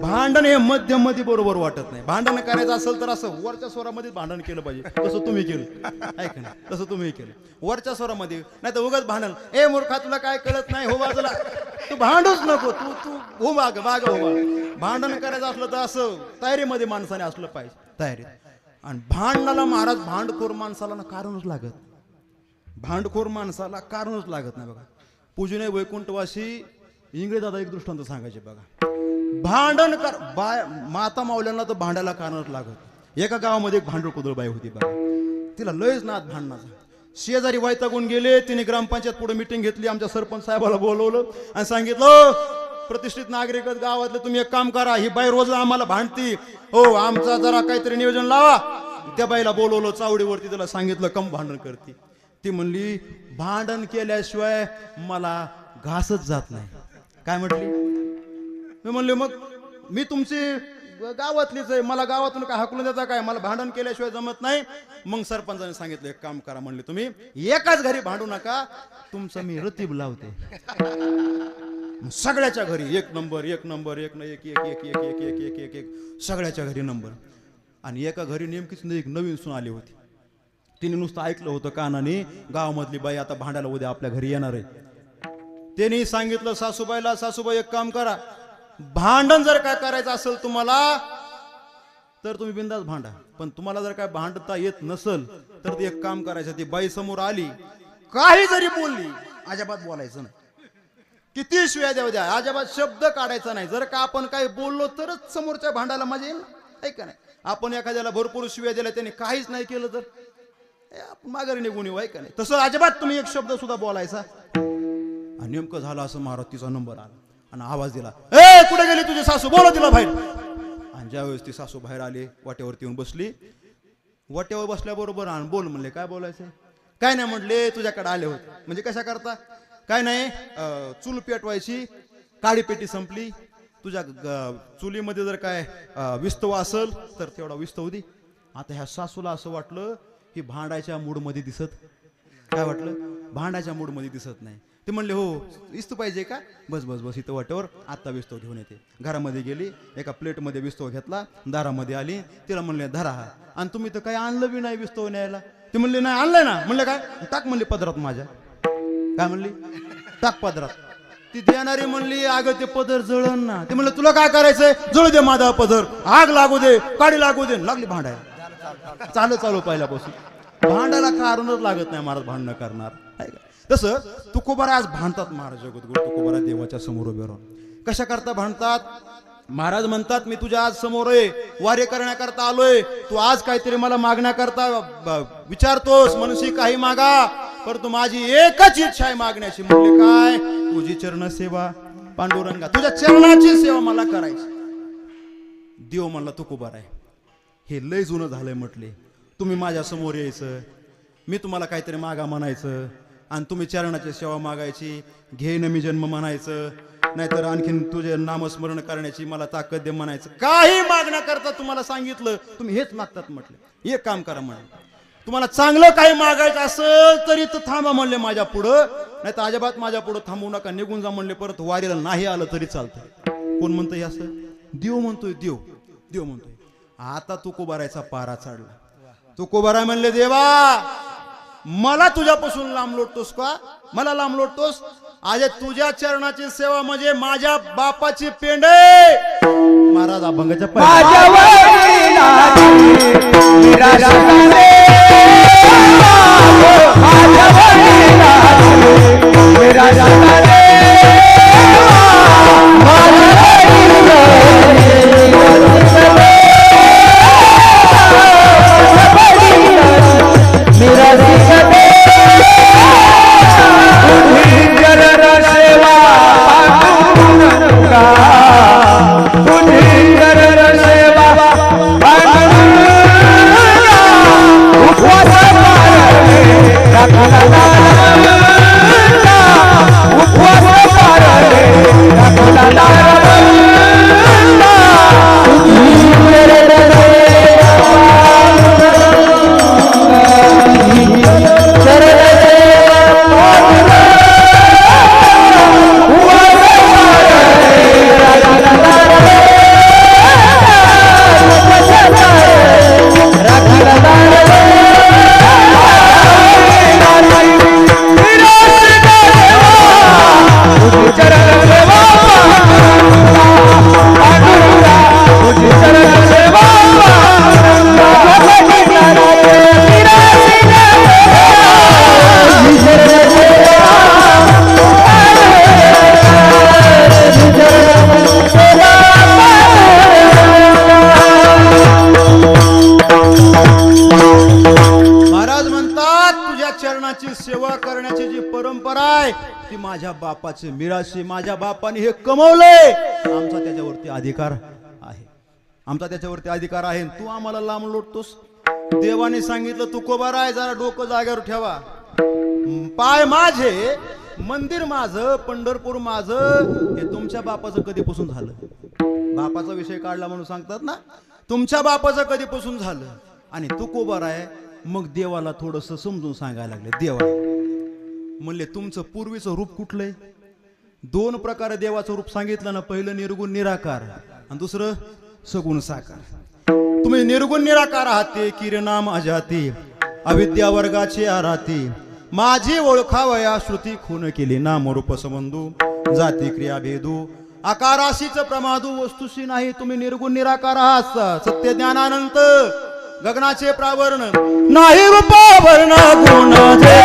भांडण हे मध्यम मध्ये बरोबर वाटत नाही. भांडण करायचं असेल तर असं वरच्या स्वरामध्ये भांडण केलं पाहिजे, तसं तुम्ही केलं ऐक ना, तसं तुम्ही केलं वरच्या स्वरामध्ये. नाही तर उगाच भांडण, ए मूर्खा तुला काय कळत नाही, हो बाजूला, तू भांडूच नको, तू तू हो माग माग हो. भांडण करायचं असलं तर असं तयारीमध्ये माणसाने असलं पाहिजे, तयारीत. आणि भांडणाला महाराज भांडखोर माणसाला ना कारणच लागत, भांडखोर माणसाला कारणच लागत नाही बघा. पूजनीय वैकुंठवासी इंग्रज दादा एक दृष्टांत सांगायचे बघा. भांडण कर माता माऊल्यांना तर भांडायला कारणच लागत. एका गावामध्ये एक भांडण कुदळबाई होती बघा, तिला लयच नाद भांडणाचा. शेजारी वैतागून गेले, तिने ग्रामपंचायत पुढे मिटिंग घेतली, आमच्या सरपंच साहेबाला बोलवलं आणि सांगितलं, प्रतिष्ठित नागरिक गावातले तुम्ही एक काम करा, ही बाई रोज आम्हाला भांडती, हो आमचा जरा काहीतरी नियोजन लावा. त्या बाईला बोलवलं चावडीवरती, तिला सांगितलं कम भांडण करते. ती म्हणली भांडण केल्याशिवाय मला घासच जात नाही. काय म्हटली? मी म्हणले मग मी तुमची गावातलीच आहे, मला गावातून काय हाकलून देता काय, मला भांडण केल्याशिवाय जमत नाही. मग सरपंचाने सांगितलं एक काम करा, म्हणले तुम्ही एकाच घरी भांडू नका, तुमचं मी रतीब लावते. सगळ्याच्या घरी एक नंबर एक नंबर एक न एक एक एक एक एक एक एक एक एक सगळ्याच्या घरी नंबर. आणि एका घरी नेमकीच एक नवीन सून आली होती. तिने नुसतं ऐकलं होतं कानाने, गावामधली बाई आता भांडायला उद्या आपल्या घरी येणार आहे. त्यांनी सांगितलं सासूबाईला, सासूबाई एक काम करा, भांडण जर काय करायचं असेल तुम्हाला तर तुम्ही बिंदास भांडा, पण तुम्हाला जर काय भांडता येत नसेल तर ते एक काम करायचं, ती बाई समोर आली, काही जरी बोलली अजिबात बोलायचं नाही. किती शिव्या द्याव द्या, अजिबात शब्द काढायचा नाही. जर का आपण काही बोललो तरच समोरच्या भांडायला मजा येईल, आहे का नाही? आपण एखाद्याला भरपूर शिव्या दिल्या, त्याने काहीच नाही केलं तर आपण माघारी निघून येऊ, आहे का नाही? तसं अजिबात तुम्ही एक शब्द सुद्धा बोलायचा. आणि नेमकं झालं असं, महाराज तिचा नंबर आला आणि आवाज दिला, ए कुठे गेली तुझी सासू, बोला तिला बाहेर. आणि ज्यावेळेस ती सासू बाहेर आली, वाट्यावरती येऊन बसली. वाट्यावर बसल्याबरोबर आणि बोल म्हणले, काय बोलायचं? काय नाही म्हटले, तुझ्याकडे आले होते. म्हणजे कशा करता? काय नाही, चूल पेटवायची, काळी पेटी संपली, तुझ्या चुलीमध्ये जर काय विस्तव असेल तर तेवढा विस्तव दे. आता ह्या सासूला असं वाटलं की भांडायच्या मूडमध्ये दिसत, काय वाटलं? भांडायच्या मूडमध्ये दिसत नाही. ते म्हणले, हो विस्तव पाहिजे का? बस बस बस इथं वाट्यावर, आत्ता विस्तव घेऊन येते. घरामध्ये गेली, एका प्लेटमध्ये विस्तव घेतला, दारामध्ये आली, तिला म्हणले धरा हा. आणि तुम्ही तर काही आणलं बी नाही विस्तव न्यायला. ते म्हणले नाही आणलंय ना. म्हणलं काय? टाक म्हणले पदरात माझ्या. काय म्हणली? टाक पदरात. ती देणारी म्हणली, अगं ते पदर जळण ना. ते म्हणलं तुला काय करायचंय? जळू दे माझा पदर, आग लागू दे, काडी लागू दे. लागली भांडायला. चालू पहिल्यापासून भांडायला कारणच लागत नाही महाराज भांडणं करणार, आहे का? तसं तुकोबारा आज भांडतात महाराज जगद्गुरु तुकोबारा देवाच्या समोर उभे राहून. कशा करता भांडतात? महाराज म्हणतात, मी तुझ्या आज समोर आहे, वारे करण्याकरता आलोय. तू आज काहीतरी मला मागण्याकरता विचारतोस, मनुष्य काही मागा, परंतु माझी एकच इच्छा आहे मागण्याची. म्हणले काय? तुझी चरण सेवा पांडुरंगा, तुझ्या चरणाची सेवा मला करायची. देव म्हणला तुकोबारा आहे, हे लय जुनं झालंय म्हटले. तुम्ही माझ्या समोर यायचं, मी तुम्हाला काहीतरी मागा म्हणायचं, आणि तुम्ही चरणाची सेवा मागायची, घेईन मी जन्म म्हणायचं, नाहीतर आणखीन तुझे नामस्मरण करण्याची मला ताकद दे म्हणायचं. काही मागण्याकरता तुम्हाला सांगितलं, तुम्ही हेच मागतात म्हटलं. एक काम करा म्हणे, तुम्हाला चांगलं काही मागायचं असेल तरी तर थांबा म्हणले माझ्या पुढं, नाही तर अजिबात माझ्या पुढं थांबू नका, निघून जा म्हणले. परत वारीला नाही आलं तरी चालतं. कोण म्हणतंय असं? देव म्हणतोय. देव म्हणतोय. आता तुकोबारायचा पारा चढला. तुकोबारा म्हणले, देवा मला तुझ्यापासून लांब लोटतोस का? मला लांब लोटतोस? आज तुझ्या चरणाची सेवा म्हणजे माझ्या बापाची पेंडे. महाराज अभंगाच्या सेवा करण्याची जी परंपरा आहे ती माझ्या बापाचे मिराशी, माझ्या बापाने हे कमवलंय, आमचा त्याच्यावरती अधिकार आहे, आमचा त्याच्यावरती अधिकार आहे. तू आम्हाला लांब लोटतोस. देवाने सांगितलं तुकोबारा आहे, जरा डोकं जागेवर ठेवा. पाय माझे, मंदिर माझं, पंढरपूर माझं, हे तुमच्या बापाचं कधीपासून झालं? बापाचा विषय काढला म्हणून सांगतात ना, तुमच्या बापाचं कधीपासून झालं? आणि तुकोबारा आहे. मग देवाला थोडस समजून सांगायला लागले. देवा म्हणले तुमचं पूर्वीचं रूप कुठलंय? दोन प्रकारे देवाचं रूप सांगितलं ना, पहिलं निर्गुण निराकार आणि दुसरं सगुण साकार. तुम्ही निर्गुण निराकार आहात ते किरनाम अजाती, अविद्या वर्गाचे आराती, माझी ओळखावया श्रुती खून केली, नाम रूप संबंधू जाती क्रिया भेदू, आकाराशीच प्रमादू वस्तुशी नाही. तुम्ही निर्गुण निराकार आहात, सत्य ज्ञानानंत गगनाचे प्रावरण नाही, रूपावरण गुणाचे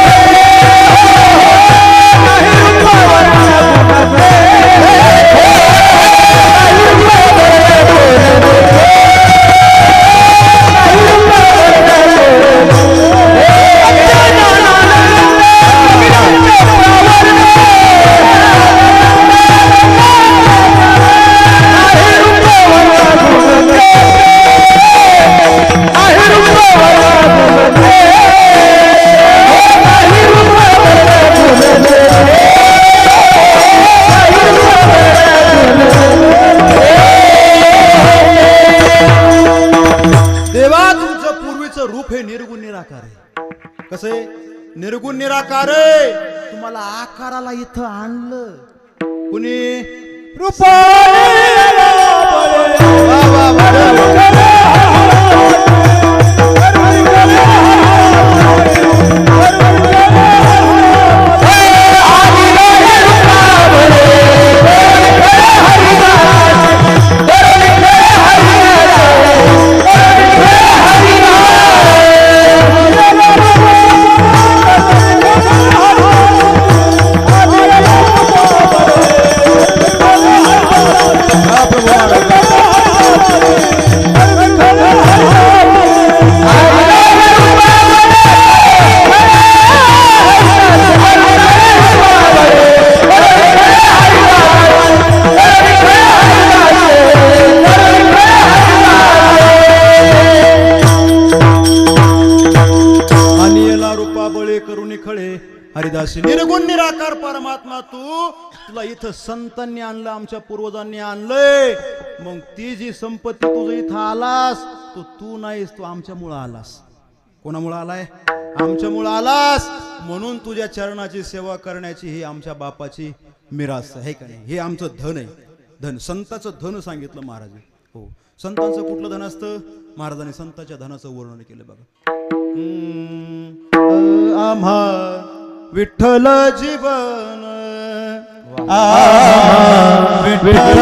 रूप हे निर्गुण निराकार आहे. कसं आहे? निर्गुण निराकार आहे. तुम्हाला आकाराला इथं आणलं कुणी? हरिदासी निर्गुण निराकार परमात्मा तुला इथं संतांनी आणलं, आमच्या पूर्वजांनी आणलंय. मग ती जी संपत्ती तुझं इथं आलास तो तू नाहीस, तू आमच्यामुळं आलास. कोणामुळं आलाय? आमच्यामुळं आलास. म्हणून तुझ्या चरणाची सेवा करण्याची ही आमच्या बापाची मिरास आहे का नाही? हे आमचं धन आहे. धन, संताचं धन सांगितलं महाराज. हो, संतांचं कुठलं धन असतं? महाराजांनी संतांच्या धनाचं वर्णन केलं बघा. आम्हा विठ्ठल जीवन, विठ्ठल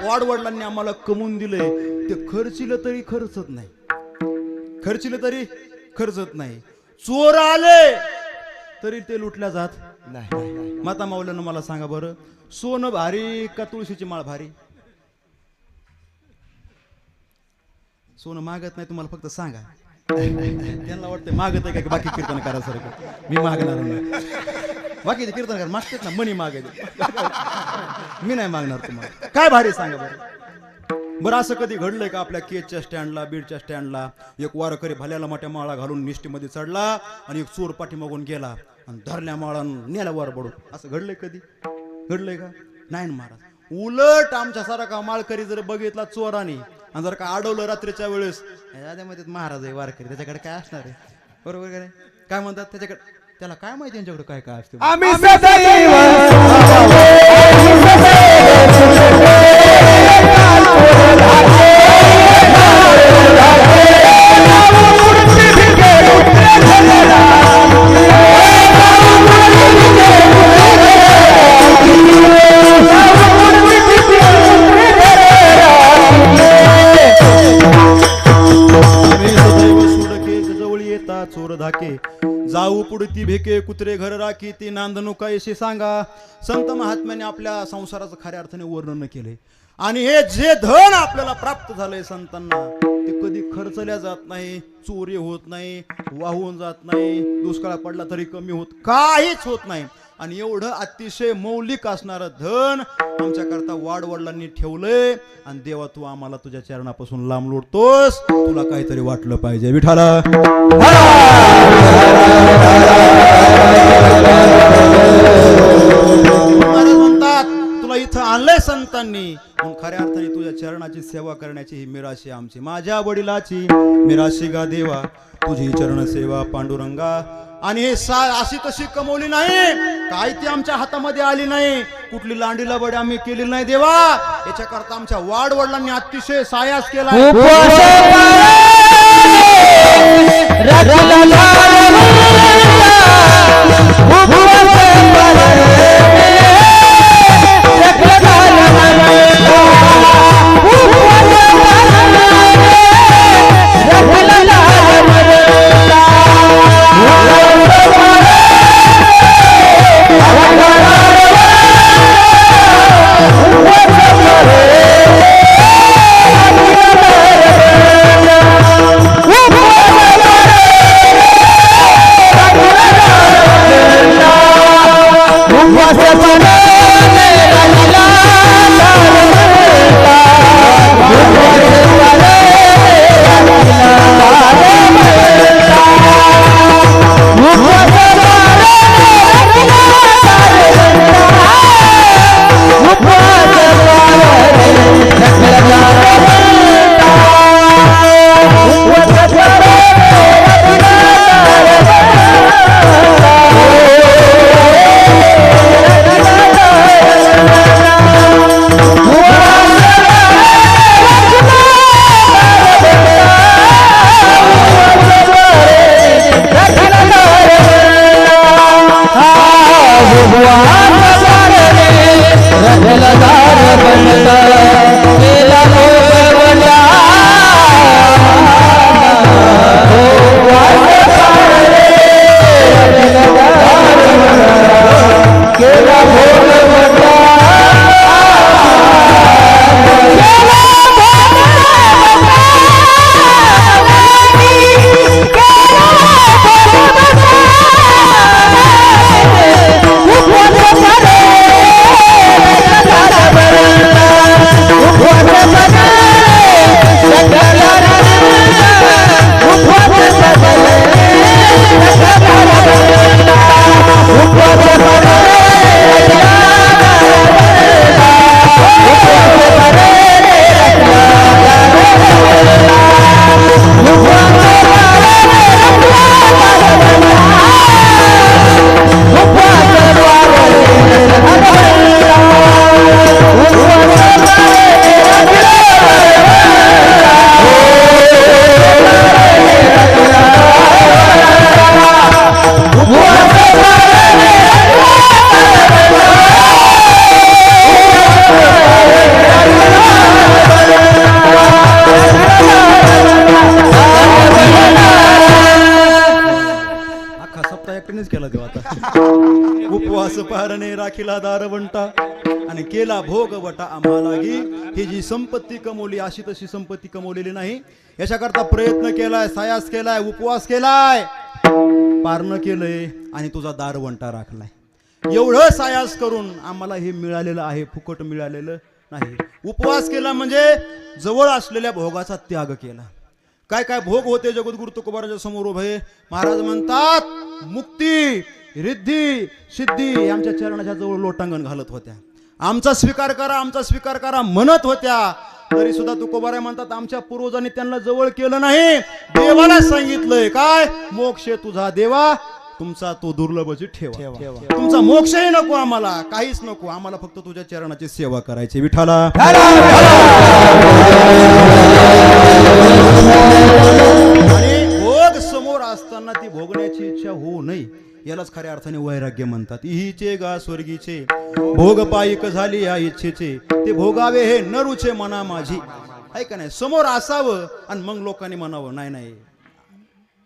वाडवडिलांनी आम्हाला कमवून दिले ते खर्चिलं तरी खर्चत नाही, खर्चिलं तरी खर्चत नाही. चोर आले तरी ते लुटल्या जात नाही. माता माऊल्यानं मला सांगा बरं, सोनं भारी का तुळशीची माळ भारी? सोनं मागत नाही तुम्हाला, फक्त सांगा. त्यांना वाटतं मागत आहे का बाकी कीर्तन करा सारखं. मी मागणार नाही, बाकी कीर्तन करा मागतात ना, मनी मागायचे. मी नाही मागणार तुम्हाला. काय भारी सांगा बरं. बरं असं कधी घडलंय का आपल्या केजच्या स्टँडला, बीडच्या स्टँडला एक वारकरी भल्याला मोठ्या माळा घालून निष्ठीमध्ये चढला आणि एक चोर पाठीमागून गेला आणि धरल्या माळा नेला वर बडून? असं घडलंय कधी? घडलंय का? नाही ना महाराज. उलट आमच्या सारखा माळकरी जर बघितला चोराने आणि जर का अडवलं रात्रीच्या वेळेस, यामध्ये महाराज आहे वारकरी, त्याच्याकडे काय असणार आहे? बरोबर का? काय म्हणतात त्याच्याकडे, त्याला काय माहिती यांच्याकडे काय काय असते. आम्ही पुढती भेके कुत्रे घर राखी ती नांदणुका येशी सांगा. संत महात्म्याने आपल्या संसाराचं खऱ्या अर्थाने वर्णन केले. आणि हे जे धन आपल्याला प्राप्त झालंय संतांना ते कधी खर्चल्या जात नाही, चोरी होत नाही, वाहून जात नाही, दुष्काळ पडला तरी कमी होत काहीच होत नाही. आणि एवढं अतिशय मौलिक असणारं धन आमच्या करता वाडवडिलांनी ठेवलंय. आणि देवा तू आम्हाला तुझ्या चरणापासून लांब लोटतोस, तुला काहीतरी वाटलं पाहिजे विठाला. महाराज म्हणतात तुला इथं आणलंय संतांनी, मग खऱ्या अर्थाने तुझ्या चरणाची सेवा करण्याची ही मिराशी आमची. माझ्या वडिलाची मिराशी गा देवा, तुझी चरण सेवा पांडुरंगा. आणि हे अशी तशी कमवली नाही, काय ती आमच्या हातामध्ये आली नाही, कुठली लांडीला बडी आम्ही केली नाही देवा. याच्या करता आमच्या वाडवडिलांनी अतिशय सायास केला. उपवास पारणे राखीला दारवंटा आणि केला भोग वटा आम्हाला. ही जी संपत्ती कमवली अशी तशी संपत्ती कमवलेली नाही. याच्याकरता प्रयत्न केलाय, सायास केलाय, उपवास केलाय, पारणं केलंय आणि तुझा दारवंटा राखलाय. एवढं सायास करून आम्हाला हे मिळालेलं आहे, फुकट मिळालेलं नाही. उपवास केला म्हणजे जवळ असलेल्या भोगाचा त्याग केला. काय काय भोग होते जगद्गुरु तुकोबाराच्या समोर उभे. महाराज म्हणतात मुक्ती रिद्धी सिद्धी आमच्या चरणाच्या जवळ लोटांगण घालत होत्या. आमचा स्वीकार करा, आमचा स्वीकार करा म्हणत होत्या. तरी सुद्धा तुकोबारा म्हणतात आमच्या पूर्वजांनी त्यांना जवळ केलं नाही. देवाला सांगितलंय काय, मोक्ष तुझा देवा, तुमचा तो दुर्लभची ठेवा. तुमचा मोक्षही नको आम्हाला, काहीच नको आम्हाला, फक्त तुझ्या चरणाची सेवा करायची विठाला. आणि भोग समोर असताना ती भोगण्याची इच्छा होऊ नये, यालाच खऱ्या अर्थाने वैराग्य म्हणतात. इहीचे गा स्वर्गीचे भोग पायिक झाली या इच्छेचे, ते भोगावे हे न रुचे मना माझी. आहे का नाही, समोर असावं आणि मग लोकांनी म्हणावं नाही नाही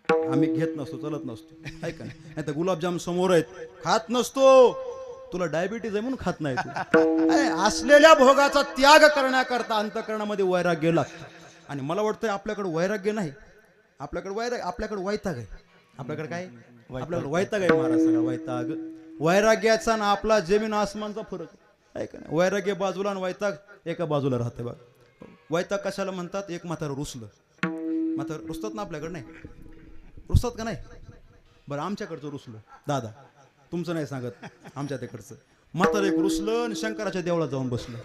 आम्ही घेत नसतो, चलत नसतो, ऐका नाही तर गुलाबजाम समोर आहेत, खात नसतो. तुला डायबिटीज आहे म्हणून खात नाही तू. असलेल्या भोगाचा त्याग करण्याकरता अंतःकरणामध्ये वैराग्य लागतं. आणि मला वाटतं आपल्याकडे वैराग्य नाही, आपल्याकडे वैताग आहे. आपल्याकडे काय? आपल्याकडे वैताग आहे महाराज, सगळा वैताग. वैराग्याचा ना आपला जमीन आसमानचा फरक आहे का नाही. वैराग्य बाजूला आणि वैताग एका बाजूला राहते बघ. वैताग कशाला म्हणतात? एक म्हातारं रुसलं, म्हातारं रुसतात ना आपल्याकडे, नाही रुसतात का नाही? बरं आमच्याकडचं रुसलं दादा, तुमचं नाही सांगत, आमच्या तिकडचं म्हातारं एक रुसलं आणि शंकराच्या देवळात जाऊन बसलं.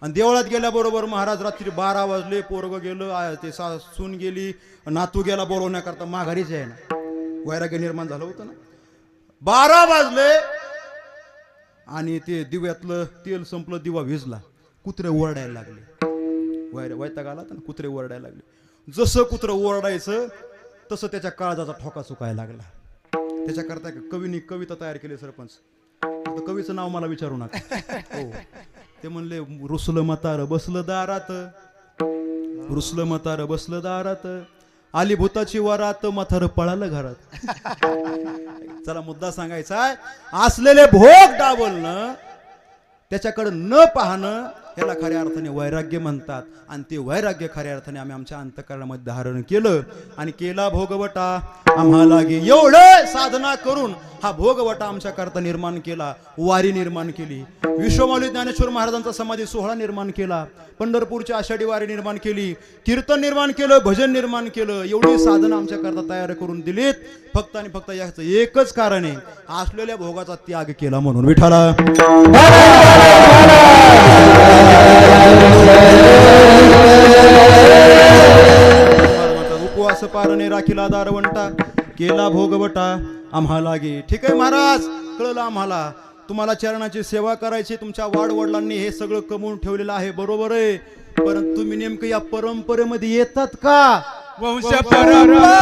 आणि देवळात गेल्याबरोबर महाराज रात्री 12 वाजले, पोरग गेलं, ते सून गेली, नातू गेला बोलवण्याकरता, माघारीच आहे ना. वैराग्य निर्माण झालं होतं ना. 12 वाजले आणि ते दिव्यातलं तेल संपलं, दिवा विझला, कुत्रे ओरडायला लागले. वैताग आला तर कुत्रे ओरडायला लागले. जसं कुत्रं ओरडायचं तसं त्याच्या काळजाचा ठोका चुकायला लागला. त्याच्याकरता कवीने कविता तयार केली सरपंच. कवीचं नाव मला विचारू नका. हो, ते म्हणले, रुसलं म्हातारं बसलं दारात, रुसलं म्हातारं बसलं दारात, आली भूताची वरात, म्हातारं पळालं घरात. चला मुद्दा सांगायचा, असलेले भोग डावलणं, त्याच्याकडे न पाहणं, याला खऱ्या अर्थाने वैराग्य म्हणतात. आणि ते वैराग्य खऱ्या अर्थाने आम्ही आमच्या अंतःकरणामध्ये धारण केलं आणि केला भोगवटा आम्हाला गे. एवढं साधना करून हा भोगवटा आमच्या करता निर्माण केला. वारी निर्माण केली, विश्वमाऊली ज्ञानेश्वर महाराजांचा समाधी सोहळा निर्माण केला, पंढरपूरची आषाढी वारी निर्माण केली, कीर्तन निर्माण केलं, भजन निर्माण केलं. एवढी साधना आमच्या करता तयार करून दिलीत. फक्त आणि फक्त याचं एकच कारण आहे, असलेल्या भोगाचा त्याग केला म्हणून. विठाला उपवास पारणे राखीला दारवंटा, केला भोगवटा आम्हाला गे. ठीक आहे महाराज, कळलं आम्हाला. तुम्हाला चरणाची सेवा करायची, तुमच्या वाडवडिलांनी हे सगळं कमवून ठेवलेलं आहे, बरोबर आहे. परंतु तुम्ही नेमकं या परंपरेमध्ये येतात का? वंश परंपरा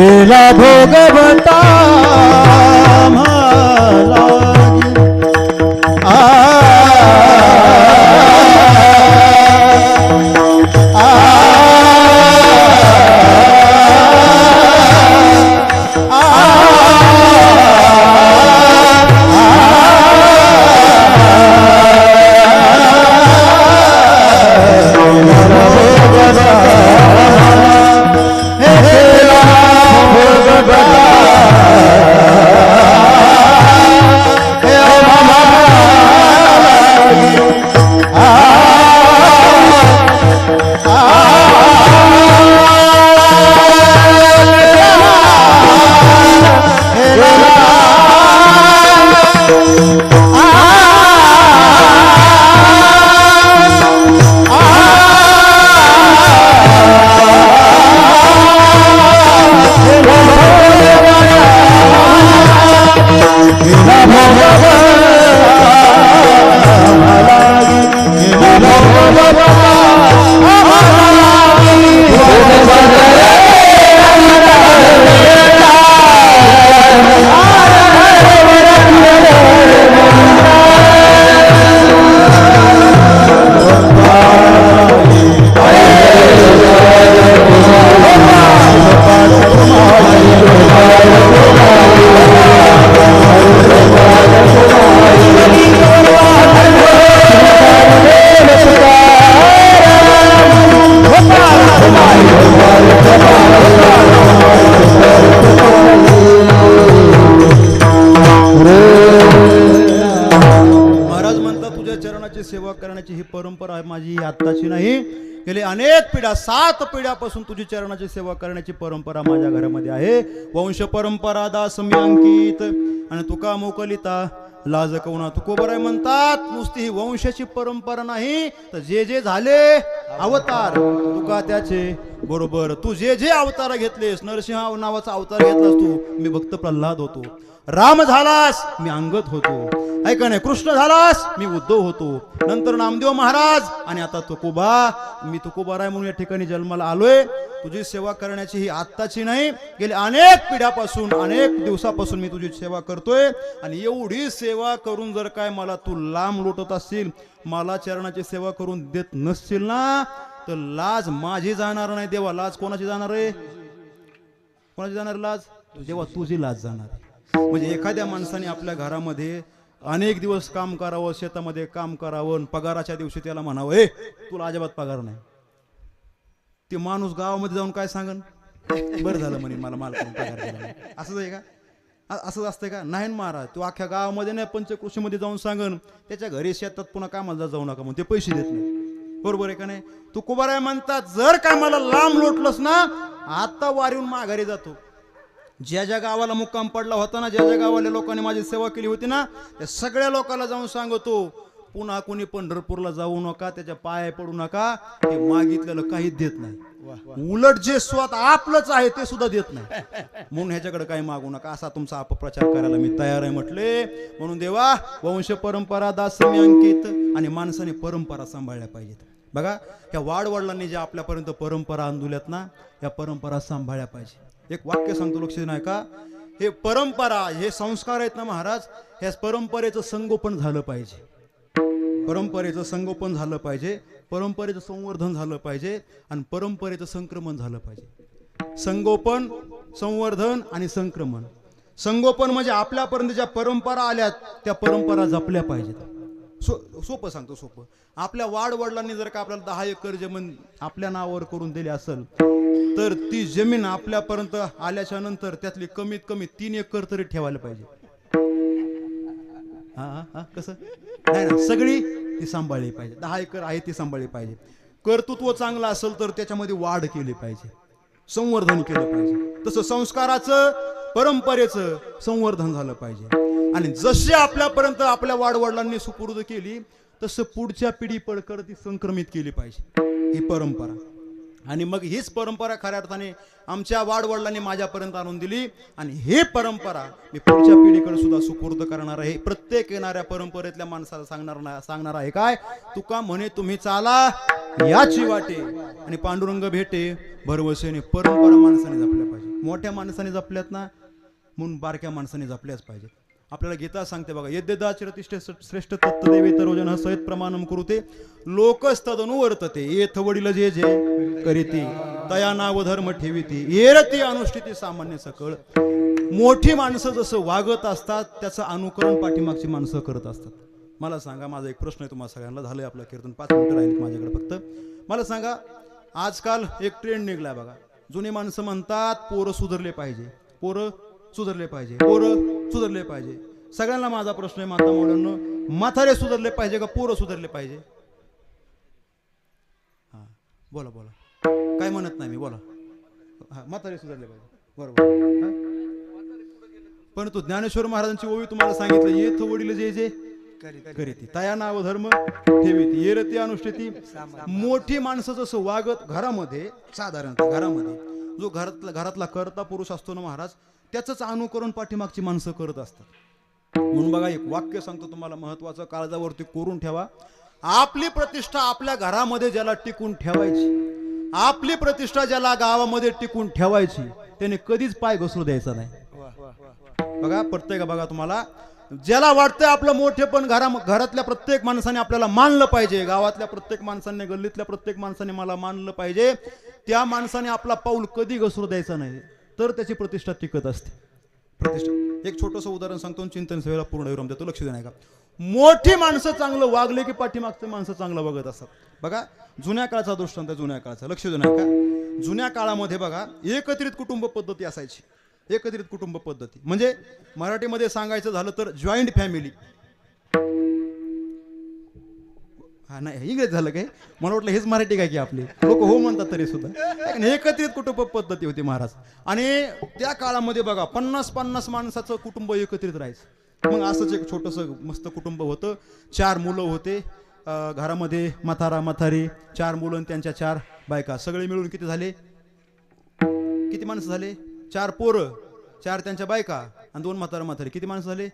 केला भोगवता मला केला आत्ताची नाही, गेले अनेक पिढ्या 7 पिढ्यापासून तुझी चरणाची सेवा करण्याची परंपरा माझ्या घरामध्ये आहे. वंश परंपरा दास मी अंकित आणि तुका मोकलिता लाज कवना. तुकोबराय म्हणतात नुसती ही वंशाची परंपरा नाही, तर जे जे झाले अवतार तुका त्याचे बरोबर. तू जे जे अवतार घेतलेस, नरसिंह नावाचा अवतार घेतलास तू, मी भक्त प्रल्हाद होतो. राम झालास मी अंगद होतो, ऐका नाही. कृष्ण झालास मी उद्धव होतो, नंतर नामदेव महाराज आणि आता तुकोबा. मी तुकोबाराय म्हणून या ठिकाणी जन्माला आलोय. तुझी सेवा करण्याची ही आत्ताची नाही, गेली अनेक पिढ्यापासून अनेक दिवसापासून मी तुझी सेवा करतोय. आणि एवढी सेवा करून जर काय मला तू लांब लोटत असशील, मला चरणाची सेवा करून देत नसशील ना, तर लाज माझी जाणार नाही देवा. लाज कोणाची जाणार आहे? कोणाची जाणार लाज? देवा तुझी लाज जाणार. म्हणजे एखाद्या माणसाने आपल्या घरामध्ये अनेक दिवस काम करावं, शेतामध्ये काम करावं, पगाराच्या दिवशी त्याला म्हणावं ए तुला अजिबात पगार नाही, ते माणूस गावामध्ये जाऊन काय सांगन? बरं झालं म्हणे मला मालकाने पगार दिला नाही. असंच आहे का? असंच असतंय का? नाही महाराज. तो अख्ख्या गावामध्ये नाही पंचकृषीमध्ये जाऊन सांगन त्याच्या घरी शेतात पुन्हा कामाला जाऊ नका म्हणून ते पैसे देत नाही. बरोबर आहे का नाही? तुकोबाराय म्हणतात जर का मला लांब लोटलंस ना, आता वारीहून माघारी जातो. ज्या ज्या गावाला मुक्काम पडला होता ना, ज्या ज्या गावाल्या लोकांनी माझी सेवा केली होती ना, त्या सगळ्या लोकांना जाऊन सांगतो पुन्हा कोणी पंढरपूरला जाऊ नका, त्याच्या पाया पडू नका, ते मागितलेलं काहीच देत नाही. उलट जे स्वतः आपलंच आहे ते सुद्धा देत नाही, म्हणून ह्याच्याकडे काही मागू नका, असा तुमचा अपप्रचार करायला मी तयार आहे म्हटले. म्हणून देवा वंश परंपरा दासमी अंकित आणि माणसाने परंपरा सांभाळल्या पाहिजेत. बघा ह्या वाडवडिलांनी ज्या आपल्यापर्यंत परंपरा आणल्यात ना, या परंपरा सांभाळल्या पाहिजे. एक वाक्य सांगतो, लक्ष नाही का? हे परंपरा, हे संस्कार आहेत ना महाराज, ह्या परंपरेचं संगोपन झालं पाहिजे. परंपरेचं संगोपन झालं पाहिजे, परंपरेचं संवर्धन झालं पाहिजे आणि परंपरेचं संक्रमण झालं पाहिजे. संगोपन, संवर्धन आणि संक्रमण. संगोपन म्हणजे आपल्यापर्यंत ज्या परंपरा आल्यात त्या परंपरा जपल्या पाहिजेत. सोपं सांगतो, सोपं. आपल्या वाडवडिलांनी जर का आपल्याला 10 एकर जमीन आपल्या नावावर करून दिली असेल, तर ती जमीन आपल्यापर्यंत आल्याच्या नंतर त्यातली कमीत कमी 3 एकर तरी ठेवायला पाहिजे. कसं नाही ना, सगळी ती सांभाळली पाहिजे. 10 एकर आहे ती सांभाळली पाहिजे. कर्तृत्व चांगलं असेल तर त्याच्यामध्ये वाढ केली पाहिजे, संवर्धन केलं पाहिजे. तसं संस्काराचं, परंपरेचं संवर्धन झालं पाहिजे. आणि जसे आपल्यापर्यंत आपल्या वाडवडिलांनी सुपूर्द केली, तसं पुढच्या पिढी पडकर ती संक्रमित केली पाहिजे ही परंपरा. आणि मग हीच परंपरा खऱ्या अर्थाने आमच्या वाडवडिलांनी माझ्यापर्यंत आणून दिली, आणि ही परंपरा मी पुढच्या पिढीकडे सुद्धा सुपूर्द करणार आहे. प्रत्येक येणाऱ्या परंपरेतल्या माणसाला सांगणार आहे काय? तुका म्हणे तुम्ही चाला याची वाटे आणि पांडुरंग भेटे भरवसेने. परंपरा माणसाने जपल्या पाहिजे. मोठ्या माणसाने जपल्यात ना, म्हणून बारक्या माणसाने जपल्याच पाहिजे. आपल्याला गीता सांगते बघा, यद्यदाचरति श्रेष्ठ तत्तदेवी तरोजन सहित प्रमाणम कुरुते लोकस्तदनु वर्तते. येथ वडील जे जे करीती तया नाव धर्म ठेविती येरती अनुष्ठिती सामान्य सकळ. मोठी माणसं जसं वागत असतात त्याचं अनुकरण पाठीमागची माणसं करत असतात. मला सांगा, माझा एक प्रश्न आहे तुम्हाला सगळ्यांना. झालंय आपलं कीर्तन, 5 मिनिटं राहिलीत माझ्याकडे फक्त. मला सांगा, आजकाल एक ट्रेंड निघलाय बघा. जुनी माणसं म्हणतात पोरं सुधारले पाहिजे, पोरं सुधारले पाहिजे, पोरं सुधारले पाहिजे. सगळ्यांना माझा प्रश्न आहे माता मुलांनो, म्हातारे सुधारले पाहिजे का पोरं सुधारले पाहिजे? हा बोला बोला, काय म्हणत नाही मी, बोला. हा, म्हातारे सुधारले पाहिजे, बरोबर. पण तो ज्ञानेश्वर महाराजांची ओवी तुम्हाला सांगितलं, येथ वडील जे जे करीती तया नाव धर्म ठेविती येरती अनुष्ठिती. मोठी माणसं जसं वागत घरामध्ये, साधारणतः घरामध्ये जो घरातला करता पुरुष असतो ना महाराज, त्याचंच अनुकरण पाठीमागची माणसं करत असतात. म्हणून बघा, एक वाक्य सांगतो तुम्हाला महत्वाचं, काळजावरती कोरून ठेवा. आपली प्रतिष्ठा आपल्या घरामध्ये ज्याला टिकून ठेवायची, आपली प्रतिष्ठा ज्याला गावामध्ये टिकून ठेवायची, त्याने कधीच पाय घसरू द्यायचा नाही. बघा प्रत्येक, बघा तुम्हाला ज्याला वाटतंय आपलं मोठे पण घरातल्या प्रत्येक माणसाने आपल्याला मानलं पाहिजे, गावातल्या प्रत्येक माणसाने, गल्लीतल्या प्रत्येक माणसाने मला मानलं पाहिजे, त्या माणसाने आपला पाऊल कधी घसरू द्यायचा नाही, तर त्याची प्रतिष्ठा टिकत असते. प्रतिष्ठा. एक छोटंसं उदाहरण सांगतो, चिंतन सेवेला पूर्ण विराम देतो, लक्ष देणार का? मोठी माणसं चांगलं वागले की पाठीमागचे माणसं चांगलं वागत असतात. बघा जुन्या काळचा दृष्टांत, जुन्या काळचा, लक्ष देणार का? जुन्या काळामध्ये बघा एकत्रित कुटुंब पद्धती असायची. एकत्रित कुटुंब पद्धती म्हणजे मराठीमध्ये सांगायचं झालं तर जॉईंट फॅमिली. हा नाही इंग्रजी झालं काय, मला वाटलं हेच मराठी काय की आपली लोक हो म्हणतात तरी सुद्धा एकत्रित कुटुंब पद्धती होती महाराज. आणि त्या काळामध्ये बघा 50-50 माणसाचं कुटुंब एकत्रित राहायचं. मग असंच एक छोटंसं मस्त कुटुंब होतं. 4 मुलं होते घरामध्ये, म्हातारी 4 मुलं आणि त्यांच्या 4 बायका, सगळे मिळून किती झाले, किती माणसं झाले, 4 पोरं, 4 त्यांच्या बायका आणि 2 म्हातारी, किती माणसं झाले,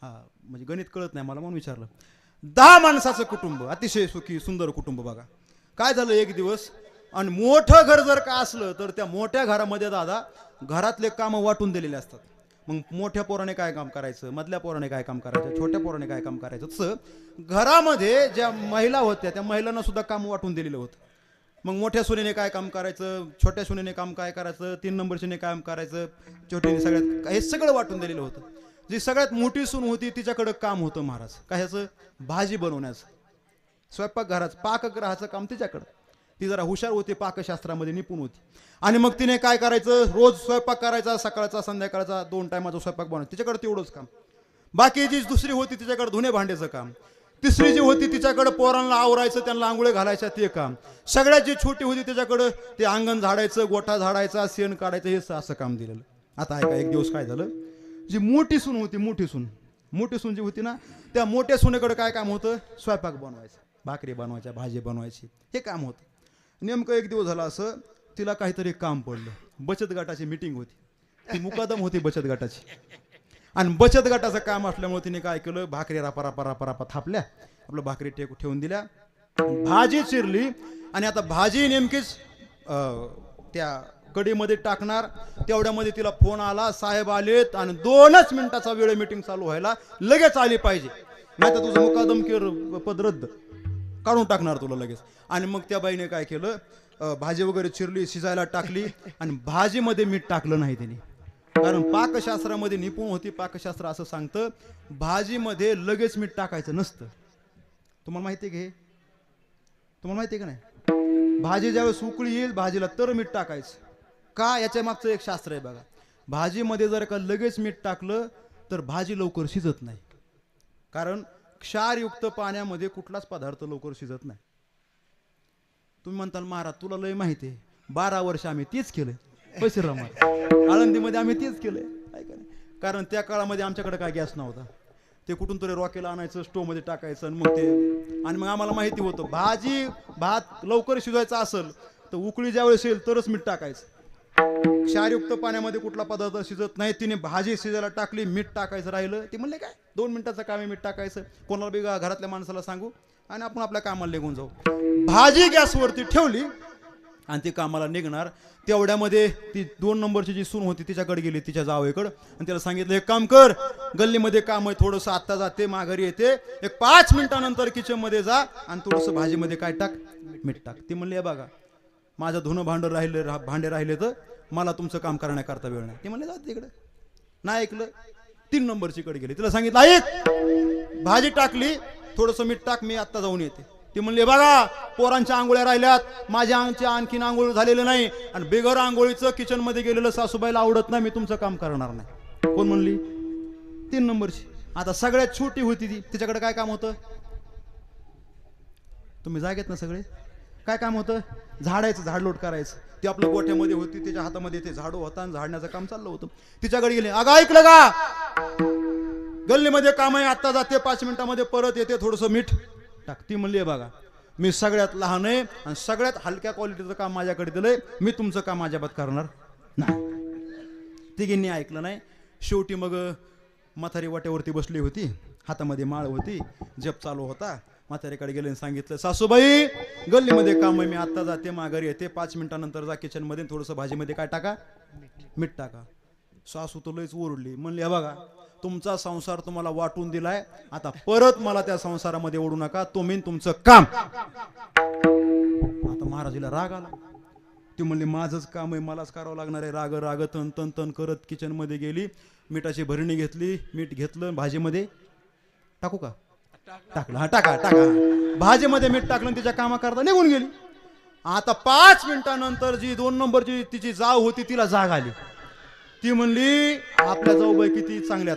हा म्हणजे गणित कळत नाही मला म्हणून विचारलं. 10 माणसाचं कुटुंब, अतिशय सुखी सुंदर कुटुंब. बघा काय झालं एक दिवस, आणि मोठं घर जर का असलं तर त्या मोठ्या घरामध्ये दादा घरातले कामं वाटून दिलेले असतात. मग मोठ्या पोराने काय काम करायचं, मधल्या पोराने काय काम करायचं, छोट्या पोराने काय काम करायचं, तसं घरामध्ये ज्या महिला होत्या त्या महिलांना सुद्धा काम वाटून दिलेलं होतं. मग मोठ्या सुनेने काय काम करायचं, छोट्या सुनेने काम काय करायचं, 3 नंबरशीने काम करायचं, छोटीने सगळ्यात, हे सगळं वाटून दिलेलं होतं. जी सगळ्यात मोठी सून होती तिच्याकडं काम होतं महाराज, काय ह्याचं, भाजी बनवण्याचं, स्वयंपाकघराचं पाकगृहाचं काम तिच्याकडं. ती जरा हुशार होती, पाकशास्त्रामध्ये निपुण होती. आणि मग तिने काय करायचं, रोज स्वयंपाक करायचा, सकाळचा संध्याकाळचा 2 टायमाचा स्वयंपाक बनवायचा, तिच्याकडे तेवढंच काम. बाकी जी दुसरी होती तिच्याकडे धुणे भांड्याचं काम. तिसरी जी होती तिच्याकडे पोरांना आवरायचं, त्यांना आंघोळे घालायच्या ते काम. सगळ्यात जी छोटी होती त्याच्याकडं ते अंगण झाडायचं, गोठा झाडायचा, शेण काढायचं, हे असं काम दिलेलं. आता ऐका, एक दिवस काय झालं, जी मोठी सून होती, मोठी सून जी होती ना, त्या मोठ्या सुनेकडे काय काम होतं, स्वयंपाक बनवायचं, भाकरी बनवायच्या, भाजी बनवायची, हे काम होतं. नेमकं एक दिवस झालं असं, तिला काहीतरी काम पडलं. बचत गटाची मीटिंग होती, ती मुकादम होती बचत गटाची. आणि बचत गटाचं काम असल्यामुळे तिने काय केलं, भाकरी रापा थापल्या, आपलं भाकरी ठेवून दिल्या, भाजी चिरली. आणि आता भाजी नेमकीच त्या कढईमध्ये टाकणार, तेवढ्यामध्ये तिला फोन आला, साहेब आलेत आणि 2च मिनिटाचा वेळ मीटिंग चालू व्हायला, लगेच आली पाहिजे, नाही तर तुझं मुकादम पद रद्द, काढून टाकणार तुला लगेच. आणि मग त्या बाईने काय केलं, भाजी वगैरे चिरली, शिजायला टाकली, आणि भाजीमध्ये मीठ टाकलं नाही तिने, कारण पाकशास्त्रामध्ये निपुण होती. पाकशास्त्र असं सांगतं भाजीमध्ये लगेच मीठ टाकायचं नसतं. तुम्हाला माहिती आहे का, तुम्हाला माहिती आहे का नाही, भाजी ज्यावेळेस उकळी येईल भाजीला तर मीठ टाकायचं. का, याच्या मागचं एक शास्त्र आहे बघा. भाजीमध्ये जर का लगेच मीठ टाकलं तर भाजी लवकर शिजत नाही, कारण क्षारयुक्त पाण्यामध्ये कुठलाच पदार्थ लवकर शिजत नाही. तुम्ही म्हणताल महाराज तुला लय माहिती आहे, 12 वर्ष आम्ही तेच केलंय, आळंदीमध्ये आम्ही तेच केलंय, कारण त्या काळामध्ये आमच्याकडे काय गॅस नव्हता, ते कुठून तरी रॉकेल आणायचं, स्टोव मध्ये टाकायचं, आणि मग ते, आणि मग आम्हाला माहिती होतं भाजी भात लवकर शिजवायचा असेल तर उकळी ज्यावेळेस येईल तरच मीठ टाकायचं. क्षारयुक्त पाण्यामध्ये कुठला पदार्थ शिजत नाही. तिने भाजी शिजायला टाकली, मीठ टाकायचं राहिलं. ती म्हणले काय 2 मिनिटाचं काम आहे, मीठ टाकायचं, कोणाला बी घरातल्या माणसाला सांगू आणि आपण आपल्या कामाला निघून जाऊ. भाजी गॅसवरती ठेवली आणि ती कामाला निघणार, तेवढ्यामध्ये ती 2 नंबरची जी सून होती तिच्याकडे गेली, तिच्या जावईकडे, आणि तिला सांगितलं एक काम कर, गल्लीमध्ये काम आहे थोडंसं, आत्ता जाते माघारी येते, एक 5 मिनिटानंतर किचन मध्ये जा आणि थोडंसं भाजीमध्ये काय टाक, मीठ टाक. ती म्हणली बघा माझं धुणं भांडे राहिले तर मला तुमचं काम करण्याकरता वेळ नाही. ते म्हणले जात तिकडे, नाही ऐकलं. 3 नंबरची कडे गेली, तिला सांगितलं ऐक, भाजी टाकली, थोडंसं मीठ टाक, मी आत्ता जाऊन येते. ती म्हणले बघा पोरांच्या आंघोळ्या राहिल्यात, माझ्या आणखीन आंघोळ झालेलं नाही, आणि बिगर आंघोळीचं किचन मध्ये गेलेलं सासूबाईला आवडत नाही, मी तुमचं काम करणार नाही. कोण म्हणली, 3 नंबरची. आता सगळ्यात छोटी होती ती, तिच्याकडे काय काम होतं, तुम्ही जागेत ना सगळे, काय काम होतं, झाडायचं, झाडलोट करायचं. ती आपल्या गोठ्यामध्ये होती, तिच्या हातामध्ये ते झाडू होता आणि झाडण्याचं काम चाललं होतं. तिच्याकडे गेले, अगं ऐकलं का, गल्लीमध्ये काम आहे, आत्ता जाते, 5 मिनिटामध्ये परत येते, थोडंसं मीठ टाक. ती म्हणली बघा मी सगळ्यात लहान आहे आणि सगळ्यात हलक्या क्वालिटीचं काम माझ्याकडे दिलंय, मी तुमचं काम अजिबात करणार नाही. तिघींनी ऐकलं नाही. शेवटी मग म्हातारी वाट्यावरती बसली होती, हातामध्ये माळ होती, जप चालू होता. म्हातारीकडे गेले आणि सांगितलं सासूबाई गल्लीमध्ये काम आहे, मी आत्ता जाते माघारी येते, 5 मिनिटानंतर जा किचन मध्ये, थोडंसं भाजीमध्ये काय टाका, मीठ टाका. सासू तर लयच ओरडली, म्हणली बघा तुमचा संसार तुम्हाला वाटून दिलाय, आता परत मला त्या संसारामध्ये ओढू नका, तुम्ही तुमचं काम. आता महाराजीला राग आला. ती म्हणली माझंच काम आहे, मलाच करावं लागणार आहे. राग राग तन तन तन करत किचन मध्ये गेली, मिठाची भरणी घेतली, मीठ घेतलं, भाजीमध्ये टाकू का, टाकलं, हा टाका टाका, भाजीमध्ये मीठ टाकलं, तिच्या कामा करता निघून गेली. आता 5 मिनिटानंतर जी 2 नंबरची तिची जाव होती तिला जाग आली. ती म्हणली आपल्या जाऊबाई किती चांगल्यात,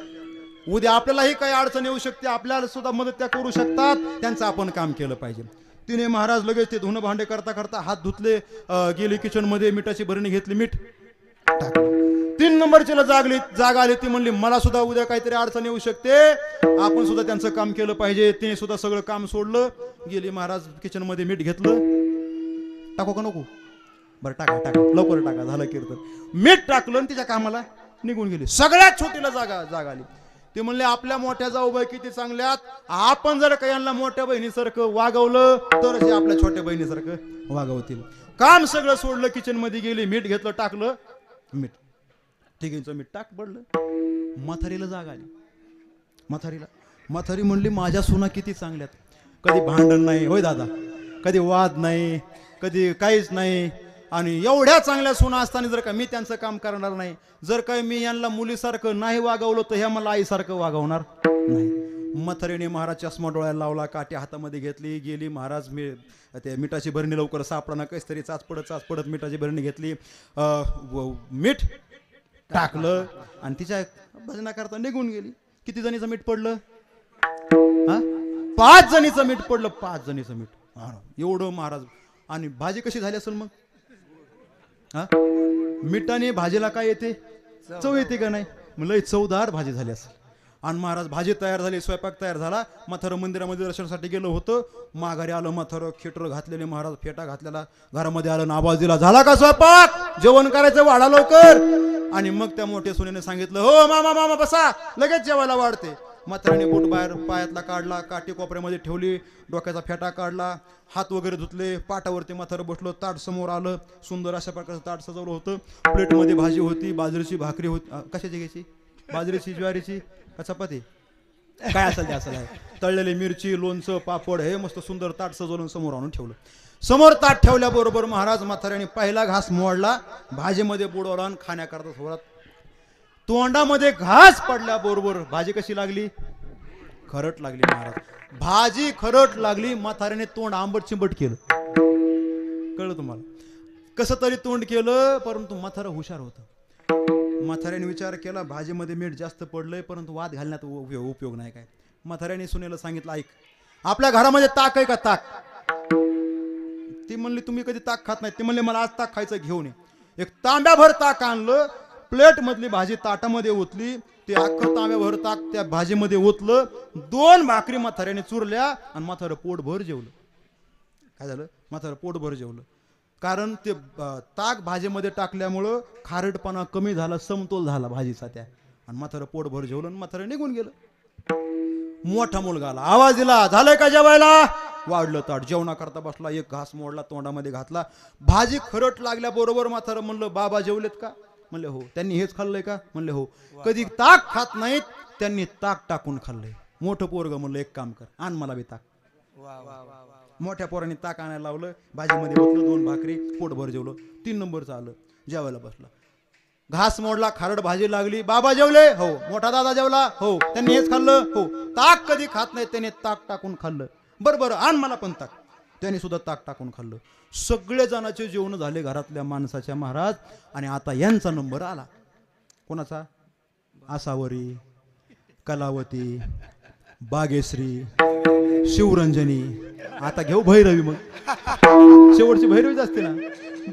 उद्या आपल्यालाही काही अडचण येऊ शकते, आपल्याला सुद्धा मदत त्या करू शकतात, त्यांचं आपण काम केलं पाहिजे. तिने महाराज लगेच ते धुणं भांडे करता करता हात धुतले, गेली किचन मध्ये, मिठाची भरणी घेतली, मीठ टाकलं. 3 नंबरचीला जाग आली, ती म्हणली मला सुद्धा उद्या काहीतरी अडचण येऊ शकते, आपण सुद्धा त्यांचं काम केलं पाहिजे. तिने सुद्धा सगळं काम सोडलं, गेली महाराज किचन मध्ये, मीठ घेतलं, टाकू का नको, बरं टाका टाका लवकर टाका, झालं कीर्तन. मीठ टाकलं आणि तिच्या कामाला निघून गेली. सगळ्यात छोटीला जाग आली. ते म्हणले आपल्या मोठ्या जाऊबाई किती चांगल्यात, आपण जर काही यांना मोठ्या बहिणीसारखं वागवलं तरच हे आपल्या छोट्या बहिणीसारखं वागवतील. काम सगळं सोडलं, किचन मध्ये गेली, मीठ घेतलं, टाकलं, मीठ तिघींचं मीठ टाक पडलं. म्हातारीला जाग आली. म्हातारी म्हणली माझ्या सुना किती चांगल्यात, कधी भांडण नाही होय दादा, कधी वाद नाही, कधी काहीच नाही, आणि एवढ्या चांगल्या सुना असताना जर का मी त्यांचं काम करणार नाही, जर काय मी यांना मुलीसारखं नाही वागवलं तर ह्या मला आईसारखं वागवणार नाही. म्हातारीने महाराज चष्मा डोळ्याला लावला, काठी हातामध्ये घेतली, गेली महाराज ते मिठाची भरणी लवकर सापडा, कस तरी चाच पडत मिठाची भरणी घेतली, मीठ टाकलं आणि तिच्या भजना करता निघून गेली. किती जणीचं मीठ पडलं? 5 जणीचं मीठ पडलं. 5 जणीचं मीठ एवढं महाराज. आणि भाजी कशी झाली असेल मग? मिठाने भाजीला काय येते? चव येते का नाही? लय चवदार भाजी झाली असेल. आणि महाराज भाजी तयार झाली, स्वयंपाक तयार झाला. म्हातारं मंदिरामध्ये दर्शनासाठी गेलं होतं, माघारी आलं म्हातारं, खेटर घातलेले महाराज, फेटा घातलेला, घरामध्ये आलं, आवाज दिला, झाला का स्वयंपाक, जेवण करायचं, वाढा लवकर. आणि मग त्या मोठ्या सुनेने सांगितलं, हो मामा बसा, लगेच जेवायला वाढते. म्हाताऱ्याने बोट बाहेर पायातला काढला, काठी कोपऱ्यामध्ये ठेवली, डोक्याचा फेटा काढला, हात वगैरे धुतले, पाटावरती म्हातारं बसलो, ताट समोर आलं, सुंदर अशा प्रकारचं ताट सजवलं होतं. प्लेटमध्ये भाजी होती, बाजरीची भाकरी होती, कशाची घ्यायची, बाजरीची, ज्वारीची का चपाती, काय असेल ते असेल आहे, तळलेली मिरची, लोणचं, पापड, हे मस्त सुंदर ताट सजवलं समोर आणून ठेवलं. समोर ताट ठेवल्याबरोबर महाराज म्हाताऱ्याने पहिला घास मोडला, भाजीमध्ये बुडवला आणि खाण्याकरता थोडा तोंडामध्ये घास पडल्याबरोबर भाजी कशी लागली? खरट लागली महाराज. भाजी खरट लागली. म्हाताऱ्याने तोंड आंबट चिंबट केलं. कळलं तुम्हाला? कसं तरी तोंड केलं, परंतु म्हातारं हुशार होतं. म्हाताऱ्याने विचार केला भाजीमध्ये मीठ जास्त पडलंय, परंतु वाद घालण्यात उपयोग नाही. काय म्हाताऱ्याने सुनेला सांगितलं, ऐक आपल्या घरामध्ये ताक आहे का? ताक. ती म्हणली तुम्ही कधी ताक खात नाही. ती म्हणले मला आज ताक खायचं, घेऊन ये. एक तांब्याभर ताक आणलं, प्लेट मधली भाजी ताटामध्ये ओतली, ते अख्खं तांब्याभर ताक त्या भाजीमध्ये ओतलं, 2 भाकरी म्हाताऱ्याने चुरल्या आणि म्हातारं पोटभर जेवलं. काय झालं? म्हातारं पोटभर जेवलं. कारण ते ताक भाजीमध्ये टाकल्यामुळं खारटपणा कमी झाला, समतोल झाला भाजीचा त्या, आणि म्हातारं पोटभर जेवलं आणि म्हातारं निघून गेलं. मोठा मुलगा आला, आवाज दिला, झालंय का जेवायला? वाढलं ताट, जेवणा करता बसला, एक घास मोडला, तोंडामध्ये घातला. भाजी खरट लागल्याबरोबर म्हातारं म्हणलं, बाबा जेवलेत का? म्हणले हो. त्यांनी हेच खाल्लंय का? म्हणले हो. कधी ताक खात नाहीत, त्यांनी ताक टाकून खाल्लंय. मोठं पोरग म्हणलं, एक काम कर, आण मला बी ताक. मोठ्या पोराने ताक आणायला लावलं, भाजीमध्ये ओतलं, 2 भाकरी, पोटभर जेवलं. 3 नंबरचं आलं, जेवायला बसला, घास मोडला, खारट भाजी लागली. बाबा जेवले? हो. मोठा दादा जेवला? हो. त्यांनी हेच खाल्लं? हो. ताक कधी खात नाही, त्याने ताक टाकून खाल्लं. बरं आण मला पण ताक. त्यांनी सुद्धा ताक टाकून खाल्लं. सगळे जणांचे जेवण झाले घरातल्या माणसाच्या महाराज. आणि आता यांचा नंबर आला. कोणाचा? आसावरी, कलावती, बागेश्री, शिवरंजनी. आता घेऊ भैरवी. मग शेवटची भैरवीच असते ना,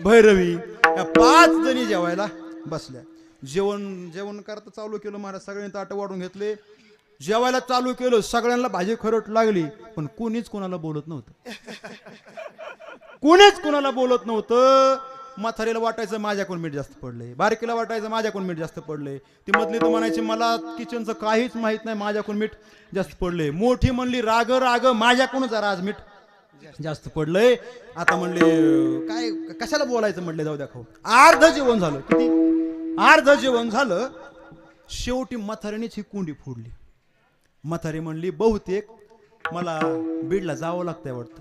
भैरवी. या 5 जणी जेवायला बसल्या. जेवण करता चालू केलं महाराज. सगळ्यांनी ताट वाढून घेतले, जेवायला चालू केलं. सगळ्यांना भाजी खरट लागली, पण कोणीच कोणाला बोलत नव्हतं. कोणीच कोणाला बोलत नव्हतं. म्हातारीला वाटायचं माझ्याकडून मीठ जास्त पडलंय, बारकीला वाटायचं माझ्याकडून मीठ जास्त पडलंय. ती मधली तर म्हणायची मला किचनचं काहीच माहित नाही, माझ्याकडून मीठ जास्त पडलंय. मोठी म्हणली राग माझ्याकडून जरा आज मीठ जास्त पडलंय. आता म्हणले काय कशाला बोलायचं, म्हणले जाऊ द्या खाऊ. अर्ध जेवण झालं. किती? अर्ध जेवण झालं. शेवटी म्हातारीनेच ही कुंडी फोडली. म्हातारी म्हणली बहुतेक मला बीडला जावं लागतंय वाटतं.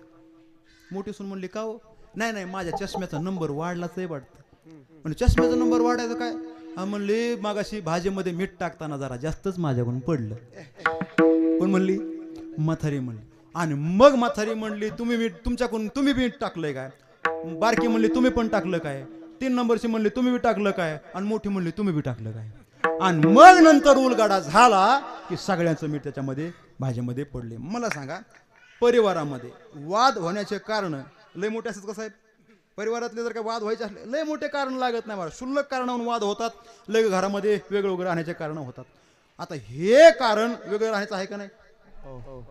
मोठी सून म्हणली का हो? नाही माझ्या चष्म्याचा नंबर वाढलाच आहे वाटतं. म्हणजे चष्म्याचा नंबर वाढायचं काय? म्हणले मागाशी भाजीमध्ये मीठ टाकताना जरा जास्तच माझ्याकडून पडलं. कोण म्हणली? म्हातारी म्हणली. आणि मग म्हातारी म्हणली तुम्ही मीठ टाकलंय काय? बारकी म्हणली तुम्ही पण टाकलं काय? 3 नंबरची म्हणली तुम्ही बी टाकलं काय? आणि मोठी म्हणली तुम्ही बी टाकलं काय? आणि मग नंतर उलगाडा झाला की सगळ्यांचं मीठ त्याच्यामध्ये भाजीमध्ये पडले. मला सांगा, परिवारामध्ये वाद होण्याचे कारण लय मोठे असतात का साहेब? परिवारातले जर का वाद व्हायचे असले लय मोठे कारण लागत नाही. मला क्षुल्लक कारणावरून वाद होतात, लय घरामध्ये वेगळं वगैरे राहण्याचे कारण होतात. आता हे कारण वेगळं राहायचं आहे का नाही?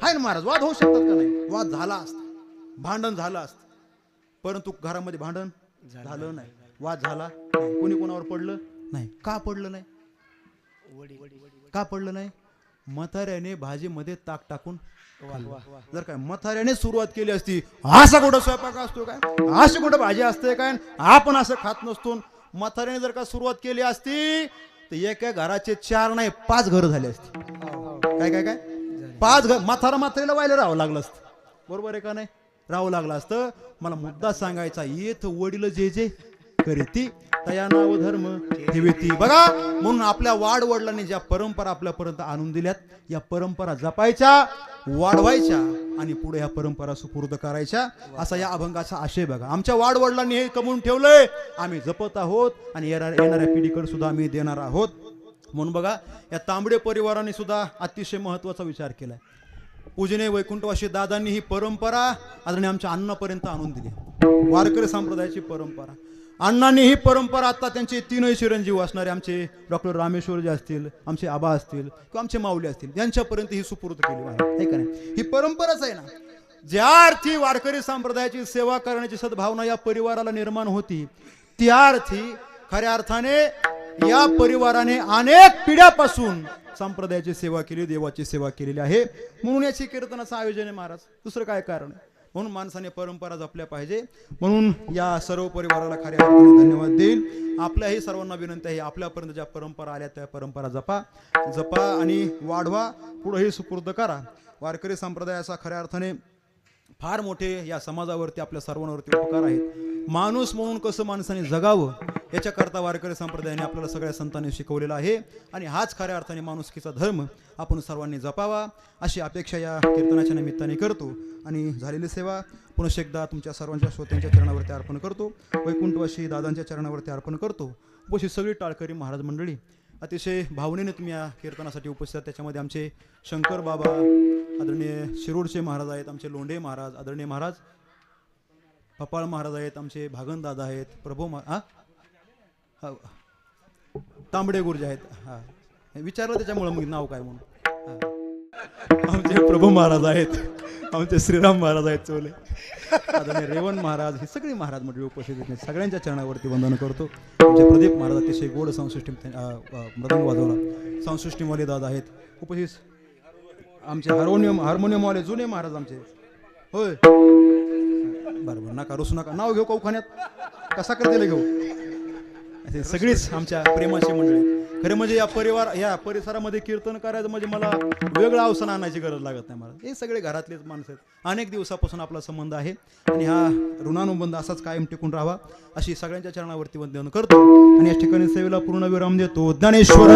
आहे ना महाराज. वाद होऊ शकतात का नाही? वाद झाला असता, भांडण झालं असतं, परंतु घरामध्ये भांडण झालं नाही, वाद झाला नाही, कोणी कोणावर पडलं नाही. का पडलं नाही? का पडलं नाही? म्हाताऱ्याने भाजीमध्ये ताक टाकून जर काय म्हाताऱ्याने सुरुवात केली असती, असा कुठं स्वयंपाक असतो काय, अशी कुठं भाजी असते काय, आपण असं खात नसतो, म्हाताऱ्याने जर का सुरुवात केली असती तर एका घराचे 4 नाही 5 घरं झाले असते. काय काय काय 5 घर म्हाताऱ्याला व्हायला राहावं लागलं असतं. बरोबर आहे का नाही? राहावं लागलं असतं. मला मुद्दा सांगायचा, येथ वडील जे जे करीती तया नाव धर्म ठेवीती. बघा, म्हणून आपल्या वाडवडिलांनी ज्या परंपरा आपल्यापर्यंत आणून दिल्यात, या परंपरा जपायच्या, वाढवायच्या आणि पुढे ह्या परंपरा सुपूर्द करायच्या, असा या अभंगाचा आशय. बघा, आमच्या वाडवडिलांनी हे कमवून ठेवलंय, आम्ही जपत आहोत आणि येणाऱ्या पिढीकडे सुद्धा आम्ही देणार आहोत. म्हणून बघा, या तांबडे परिवाराने सुद्धा अतिशय महत्वाचा विचार केलाय. पूजनीय वैकुंठवासी दादांनी ही परंपरा आदरणीय आमच्या अण्णापर्यंत आणून दिली. वारकरी संप्रदायाची परंपरा अण्णांनी ही परंपरा आता त्यांचे 3 चिरंजीव असणारे आमचे डॉक्टर रामेश्वरजी असतील, आमचे आबा असतील किंवा आमचे माऊली असतील, यांच्यापर्यंत ही सुपूर्द केली आहे का नाही? ही परंपराच आहे ना. ज्या अर्थी वारकरी संप्रदायाची सेवा करण्याची सद्भावना या परिवाराला निर्माण होती, त्या अर्थी खऱ्या अर्थाने या परिवाराने अनेक पिढ्यापासून संप्रदायाची सेवा केली, देवाची सेवा केलेली आहे. म्हणून याची कीर्तनाचं आयोजन आहे महाराज, दुसरं काय कारण आहे? म्हणून माणसाने परंपरा जपल्या पाहिजे. म्हणून या सर्व परिवाराला खऱ्या अर्थाने धन्यवाद देईल. आपल्याही सर्वांना विनंती आहे, आपल्यापर्यंत ज्या परंपरा आल्या त्या परंपरा जपा आणि वाढवा, पुढेही सुपूर्द करा. वारकरी संप्रदायाचा खऱ्या अर्थाने फार मोठे या समाजावरती आपल्या सर्वांवरती उपकार आहेत. माणूस म्हणून कसं माणसाने जगावं याच्याकरता वारकरी संप्रदायाने आपल्याला सगळ्या संतांनी शिकवलेला आहे आणि हाच खऱ्या अर्थाने माणुसकीचा धर्म आपण सर्वांनी जपावा अशी अपेक्षा या कीर्तनाच्या निमित्ताने करतो. आणि झालेली सेवा पुनश्च एकदा तुमच्या सर्वांच्या श्रोत्यांच्या चरणावरती अर्पण करतो. वैकुंठवासी दादांच्या चरणावरती अर्पण करतो. उपस्थित सगळी टाळकरी महाराज मंडळी अतिशय भावनेने तुम्ही या कीर्तनासाठी उपस्थित आहात. त्याच्यामध्ये आमचे शंकर बाबा आदरणीय शिरूरचे महाराज आहेत, आमचे लोंढे महाराज आदरणीय महाराज, पपाळ महाराज आहेत, आमचे भागन दादा आहेत, प्रभू तांबडे गुरुजी आहेत. हा विचारलं त्याच्यामुळे मग नाव काय म्हणून. आमचे प्रभू महाराज आहेत, आमचे श्रीराम महाराज आहेत चोले, आदरणीय रेवण महाराज, हे सगळे महाराज मंडळी उपस्थित आहेत. सगळ्यांच्या चरणावरती वंदन करतो. आमचे प्रदीप महाराज अतिशय गोड संसृष्टी मृदंग वाजवला संसृष्टीवाले दादा आहेत उपस्थित. आमचे हार्मोनियमवाले जुने महाराज आमचे. होय बरोबर, नका रुसू नका, नाव घेऊ कौखान्यात कसा करते घेऊ. सगळीच आमच्या प्रेमाची मंडळी. खरं म्हणजे या परिसरामध्ये कीर्तन करायचं म्हणजे मला वेगळं अवसान आणायची गरज लागत नाही. मला हे सगळे घरातलेच माणसं आहेत. अनेक दिवसापासून आपला संबंध आहे आणि हा ऋणानुबंध असाच कायम टिकून राहावा अशी सगळ्यांच्या चरणावरती वंदन करतो आणि या ठिकाणी सेवेला पूर्ण विराम देतो. ज्ञानेश्वर